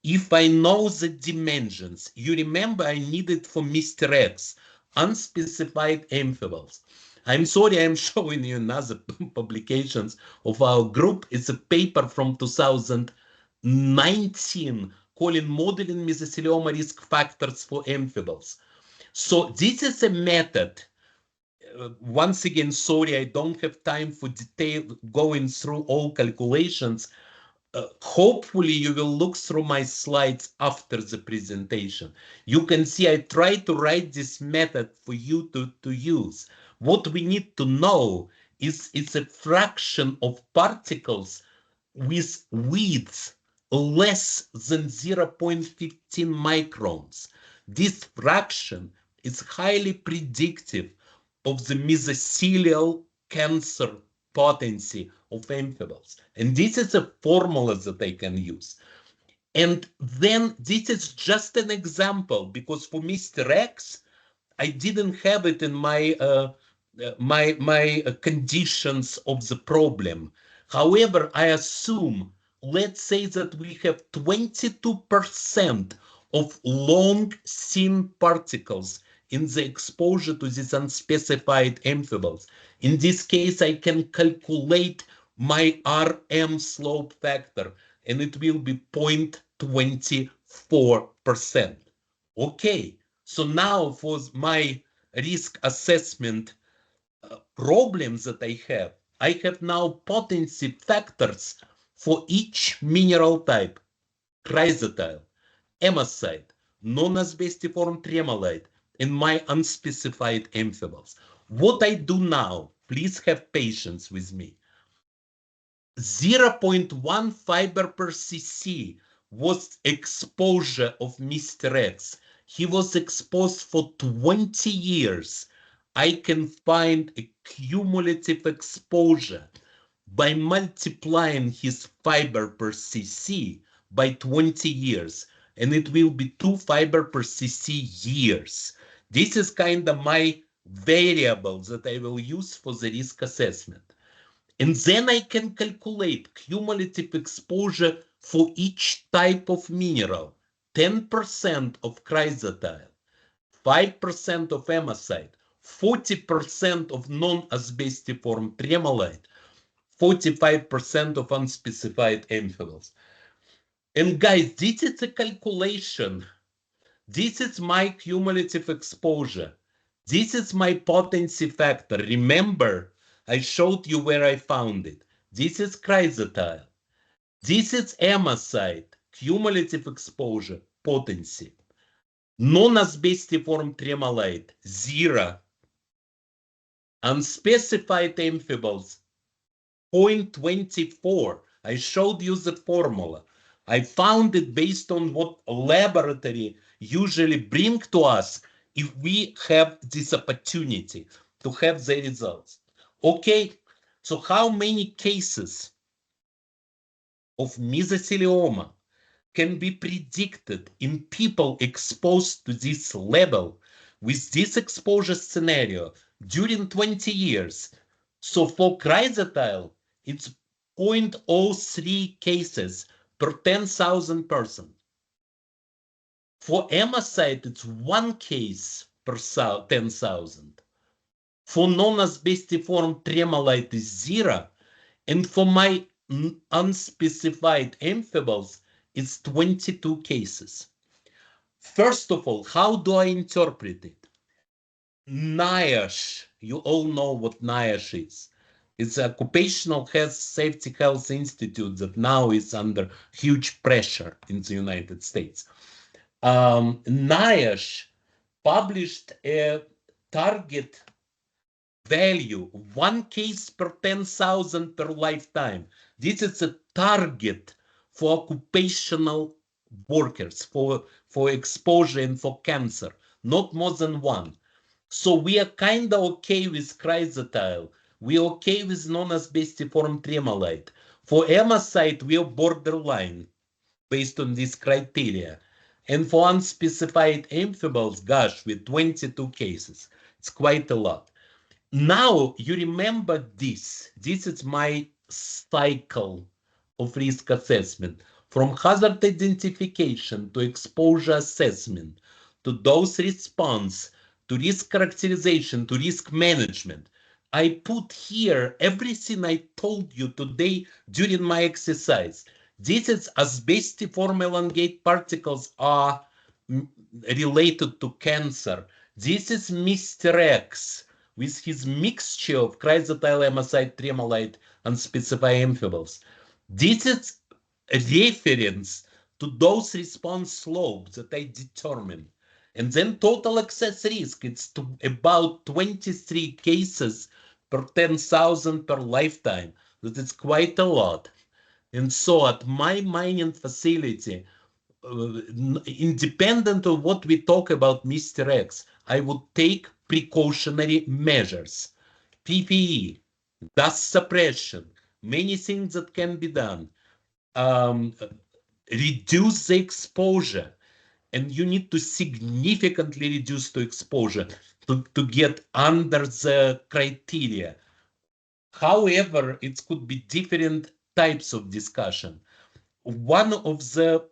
If I know the dimensions, you remember I needed for Mr. X, unspecified amphibals. I'm sorry, I'm showing you another publications of our group. It's a paper from 2019 calling modeling mesothelioma risk factors for amphibals. So this is a method. Once again, sorry, I don't have time for detail going through all calculations. Hopefully you will look through my slides after the presentation. You can see I try to write this method for you to use. What we need to know is it's a fraction of particles with widths less than 0.15 microns. This fraction is highly predictive of the mesothelial cancer potency of amphibians. And this is a formula that I can use. And then this is just an example, because for Mr. X, I didn't have it in my conditions of the problem. However, I assume, let's say that we have 22% of long thin particles in the exposure to these unspecified amphibians. In this case, I can calculate my RM slope factor, and it will be 0.24%. Okay, so now for my risk assessment problems that I have now potency factors for each mineral type: chrysotile, hematite, non-asbestiform tremolite, and my unspecified amphibians. What I do now, please have patience with me. 0.1 fiber per cc was exposure of Mr. X. He was exposed for 20 years. I can find a cumulative exposure by multiplying his fiber per cc by 20 years, and it will be 2 fiber per cc years. This is kind of my variable that I will use for the risk assessment. And then I can calculate cumulative exposure for each type of mineral: 10% of chrysotile, 5% of hematite, 40% of non-asbestiform tremolite, 45% of unspecified amphibians. And guys, this is a calculation. This is my cumulative exposure. This is my potency factor. Remember, I showed you where I found it. This is chrysotile. This is hematite, cumulative exposure, potency. Non-asbestiform tremolite, 0. Unspecified amphibians, 0.24. I showed you the formula. I found it based on what a laboratory usually bring to us if we have this opportunity to have the results. Okay, so how many cases of mesothelioma can be predicted in people exposed to this level with this exposure scenario during 20 years? So for chrysotile, it's 0.03 cases per 10,000 persons. For hematite, it's 1 case per 10,000. For non-asbestiform tremolite is 0. And for my unspecified amphibians, it's 22 cases. First of all, how do I interpret it? NIOSH, you all know what NIOSH is. It's an Occupational Safety Health Institute that now is under huge pressure in the United States. NIOSH published a target value, 1 case per 10,000 per lifetime. This is a target for occupational workers, for exposure and for cancer, not more than 1. So we are kind of okay with chrysotile. We are okay with non-asbestiform tremolite. For hematite, we are borderline based on this criteria. And for unspecified amphibians, gosh, with 22 cases, it's quite a lot. Now you remember this. This is my cycle of risk assessment. From hazard identification to exposure assessment, to dose response, to risk characterization, to risk management. I put here everything I told you today during my exercise. This is asbestiform elongate particles are related to cancer. This is Mr. X with his mixture of chrysotile, hematite, tremolite, and specified amphibians. This is a reference to dose response slope that I determined. And then total excess risk, it's about 23 cases per 10,000 per lifetime. That is quite a lot. And so at my mining facility, independent of what we talk about Mr. X, I would take precautionary measures: PPE, dust suppression, many things that can be done. Reduce the exposure, and you need to significantly reduce the exposure to get under the criteria. However, it could be different types of discussion. One of the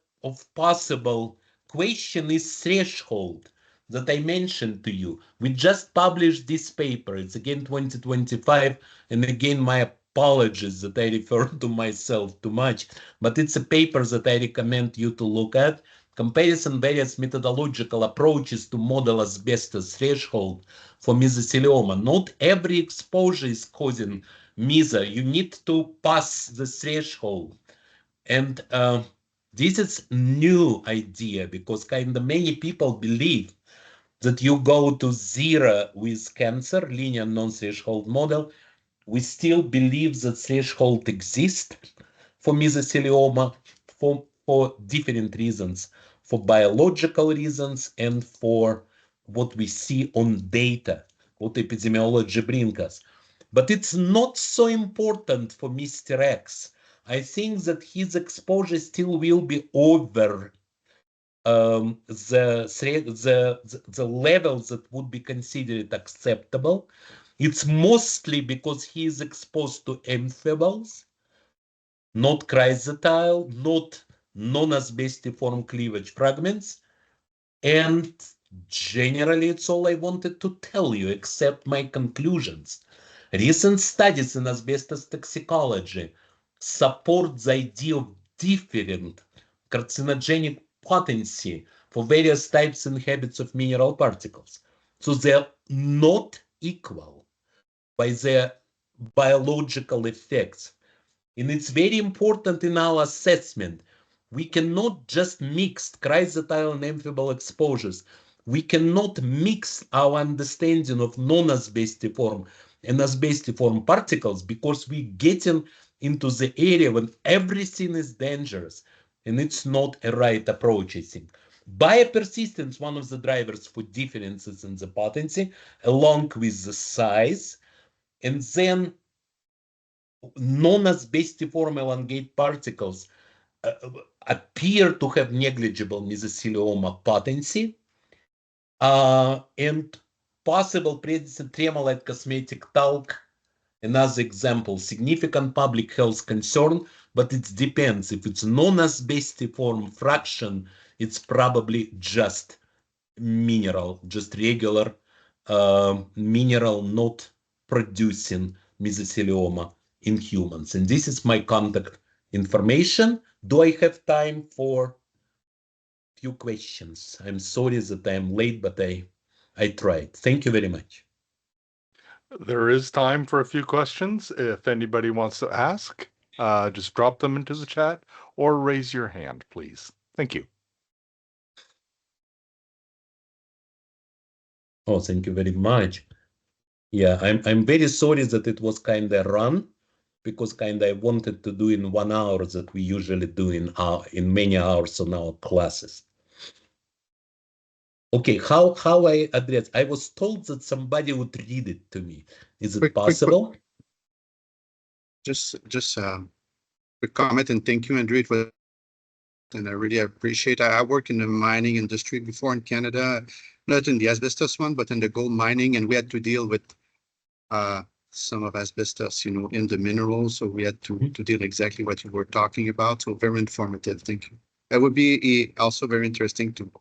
possible question is threshold that I mentioned to you. We just published this paper. It's again 2025, and again my apologies that I refer to myself too much, but it's a paper that I recommend you to look at. Comparison various methodological approaches to model asbestos threshold for mesothelioma. Not every exposure is causing meso. You need to pass the threshold. And this is new idea because kind of many people believe that you go to zero with cancer, linear non-threshold model. We still believe that threshold exists for mesothelioma for different reasons, for biological reasons and for what we see on data, what epidemiology brings us. But it's not so important for Mr. X. I think that his exposure still will be over the levels that would be considered acceptable. It's mostly because he is exposed to amphiboles, not chrysotile, not non-asbestiform cleavage fragments. And generally, it's all I wanted to tell you, except my conclusions. Recent studies in asbestos toxicology support the idea of different carcinogenic potency for various types and habits of mineral particles. So they're not equal by their biological effects. And it's very important in our assessment. We cannot just mix chrysotile and amphibole exposures. We cannot mix our understanding of non-asbestiform and asbestiform particles because we're getting into the area when everything is dangerous, and it's not a right approach, I think. Biopersistence, one of the drivers for differences in the potency, along with the size, and then non-asbestiform elongate particles appear to have negligible mesothelioma potency, and possible presence in tremolite cosmetic talc. Another example, significant public health concern, but it depends. If it's non-asbestiform fraction, it's probably just mineral, just regular mineral not producing mesothelioma in humans. And this is my contact information. Do I have time for few questions? I'm sorry that I'm late, but I tried. Thank you very much. There is time for a few questions. If anybody wants to ask, just drop them into the chat or raise your hand, please. Thank you. Oh, thank you very much. Yeah, I'm very sorry that it was kind of run, because kind of I wanted to do in 1 hour that we usually do in many hours on our classes. Okay, how I address? I was told that somebody would read it to me. Is it possible? Just quick comment, and thank you, Andrey. And I really appreciate. I worked in the mining industry before in Canada, not in the asbestos one, but in the gold mining, and we had to deal with some of asbestos, in the minerals. So we had to deal exactly what you were talking about. So very informative. Thank you. That would be also very interesting to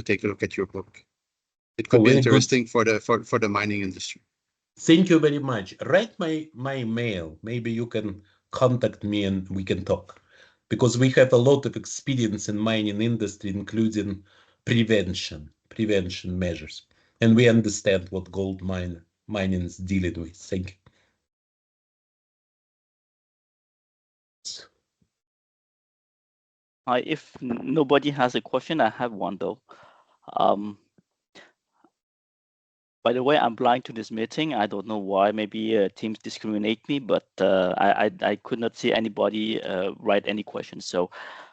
take a look at your book. It could be interesting for the mining industry. Thank you very much. Write my mail. Maybe you can contact me and we can talk, because we have a lot of experience in mining industry, including prevention measures, and we understand what gold mining is dealing with. Thank you. If nobody has a question, I have one though. By the way, I'm blind to this meeting. I don't know why. Maybe Teams discriminate me, but I could not see anybody write any questions. So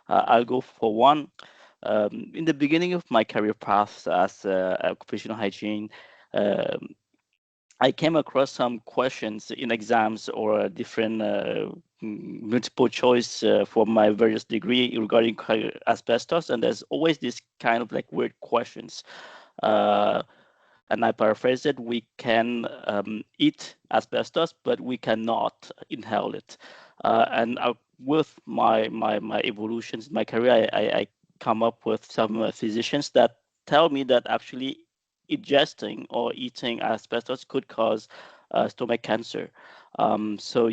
I'll go for one. In the beginning of my career path as occupational hygiene, I came across some questions in exams or different multiple choice for my various degree regarding asbestos, and there's always this kind of like weird questions. And I paraphrase it: we can eat asbestos, but we cannot inhale it. And with my evolutions in my career, I come up with some physicians that tell me that actually ingesting or eating asbestos could cause stomach cancer. So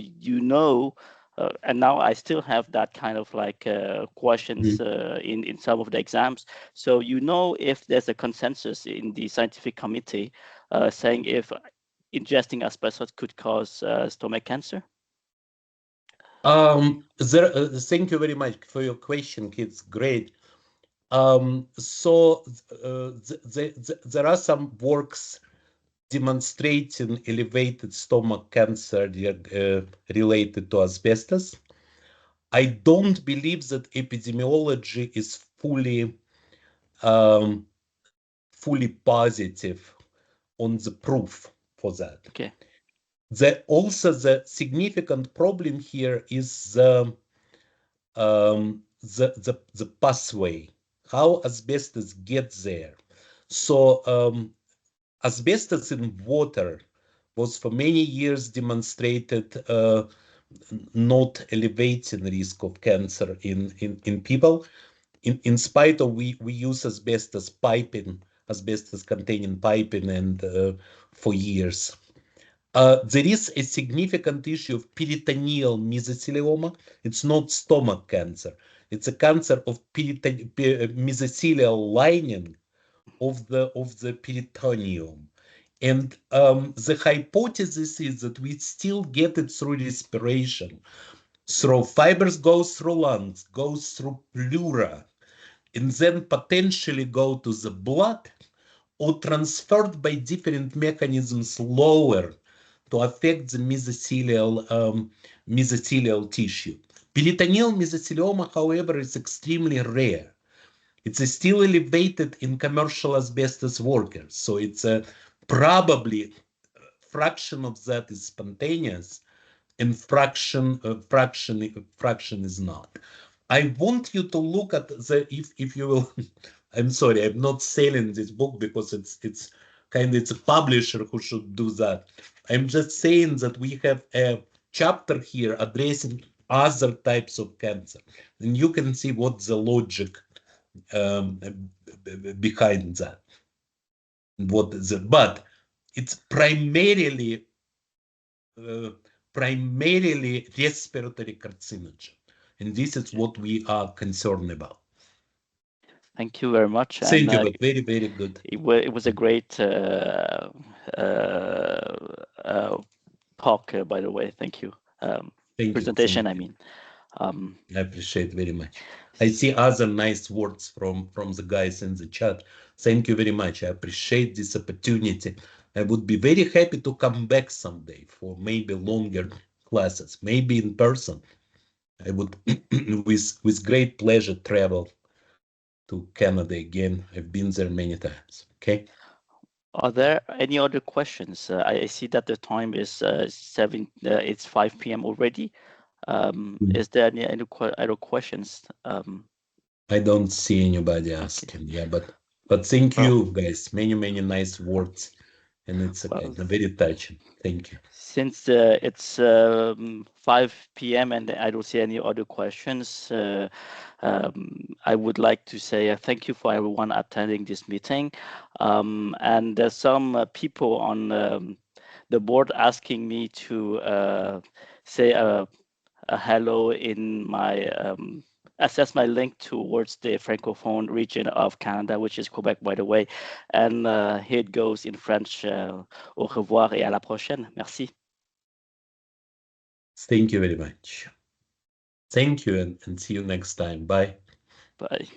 and now I still have that kind of like questions in some of the exams. So if there's a consensus in the scientific committee saying if ingesting asbestos could cause stomach cancer. Thank you very much for your question. It's great. So there are some works demonstrating elevated stomach cancer related to asbestos. I don't believe that epidemiology is fully positive on the proof for that. Okay. Also, the significant problem here is the pathway, how asbestos gets there. So asbestos in water was for many years demonstrated not elevating risk of cancer in people. In spite of we use asbestos piping, asbestos containing piping, and for years. There is a significant issue of peritoneal mesothelioma. It's not stomach cancer. It's a cancer of mesothelial lining of the peritoneum. And the hypothesis is that we still get it through respiration. So fibers goes through lungs, goes through pleura, and then potentially go to the blood or transferred by different mechanisms lower to affect the mesothelial tissue. Peritoneal mesothelioma, however, is extremely rare. It's still elevated in commercial asbestos workers, so it's probably fraction of that is spontaneous, and fraction is not. I want you to look at if you will. I'm sorry, I'm not selling this book because it's a publisher who should do that. I'm just saying that we have a chapter here addressing other types of cancer, and you can see what's the logic behind that. But it's primarily respiratory carcinogen, and this is what we are concerned about. Thank you very much. Thank you, but very, very good. It was a great talk, by the way. Thank you. Presentation, I mean. I appreciate very much. I see other nice words from the guys in the chat. Thank you very much. I appreciate this opportunity. I would be very happy to come back someday for maybe longer classes, maybe in person. I would, with great pleasure, travel to Canada again. I've been there many times. Okay. Are there any other questions? I see that the time is it's 5 p.m. already. Is there any other questions? I don't see anybody asking. Okay. Yeah, but thank you guys. Many nice words, and it's very touching. Thank you. Since it's 5 p.m. and I don't see any other questions, I would like to say thank you for everyone attending this meeting. And there's some people on the board asking me to say a hello in my access my link towards the Francophone region of Canada, which is Quebec, by the way. And here it goes in French. Au revoir et à la prochaine. Merci. Thank you very much. Thank you, and see you next time. Bye. Bye.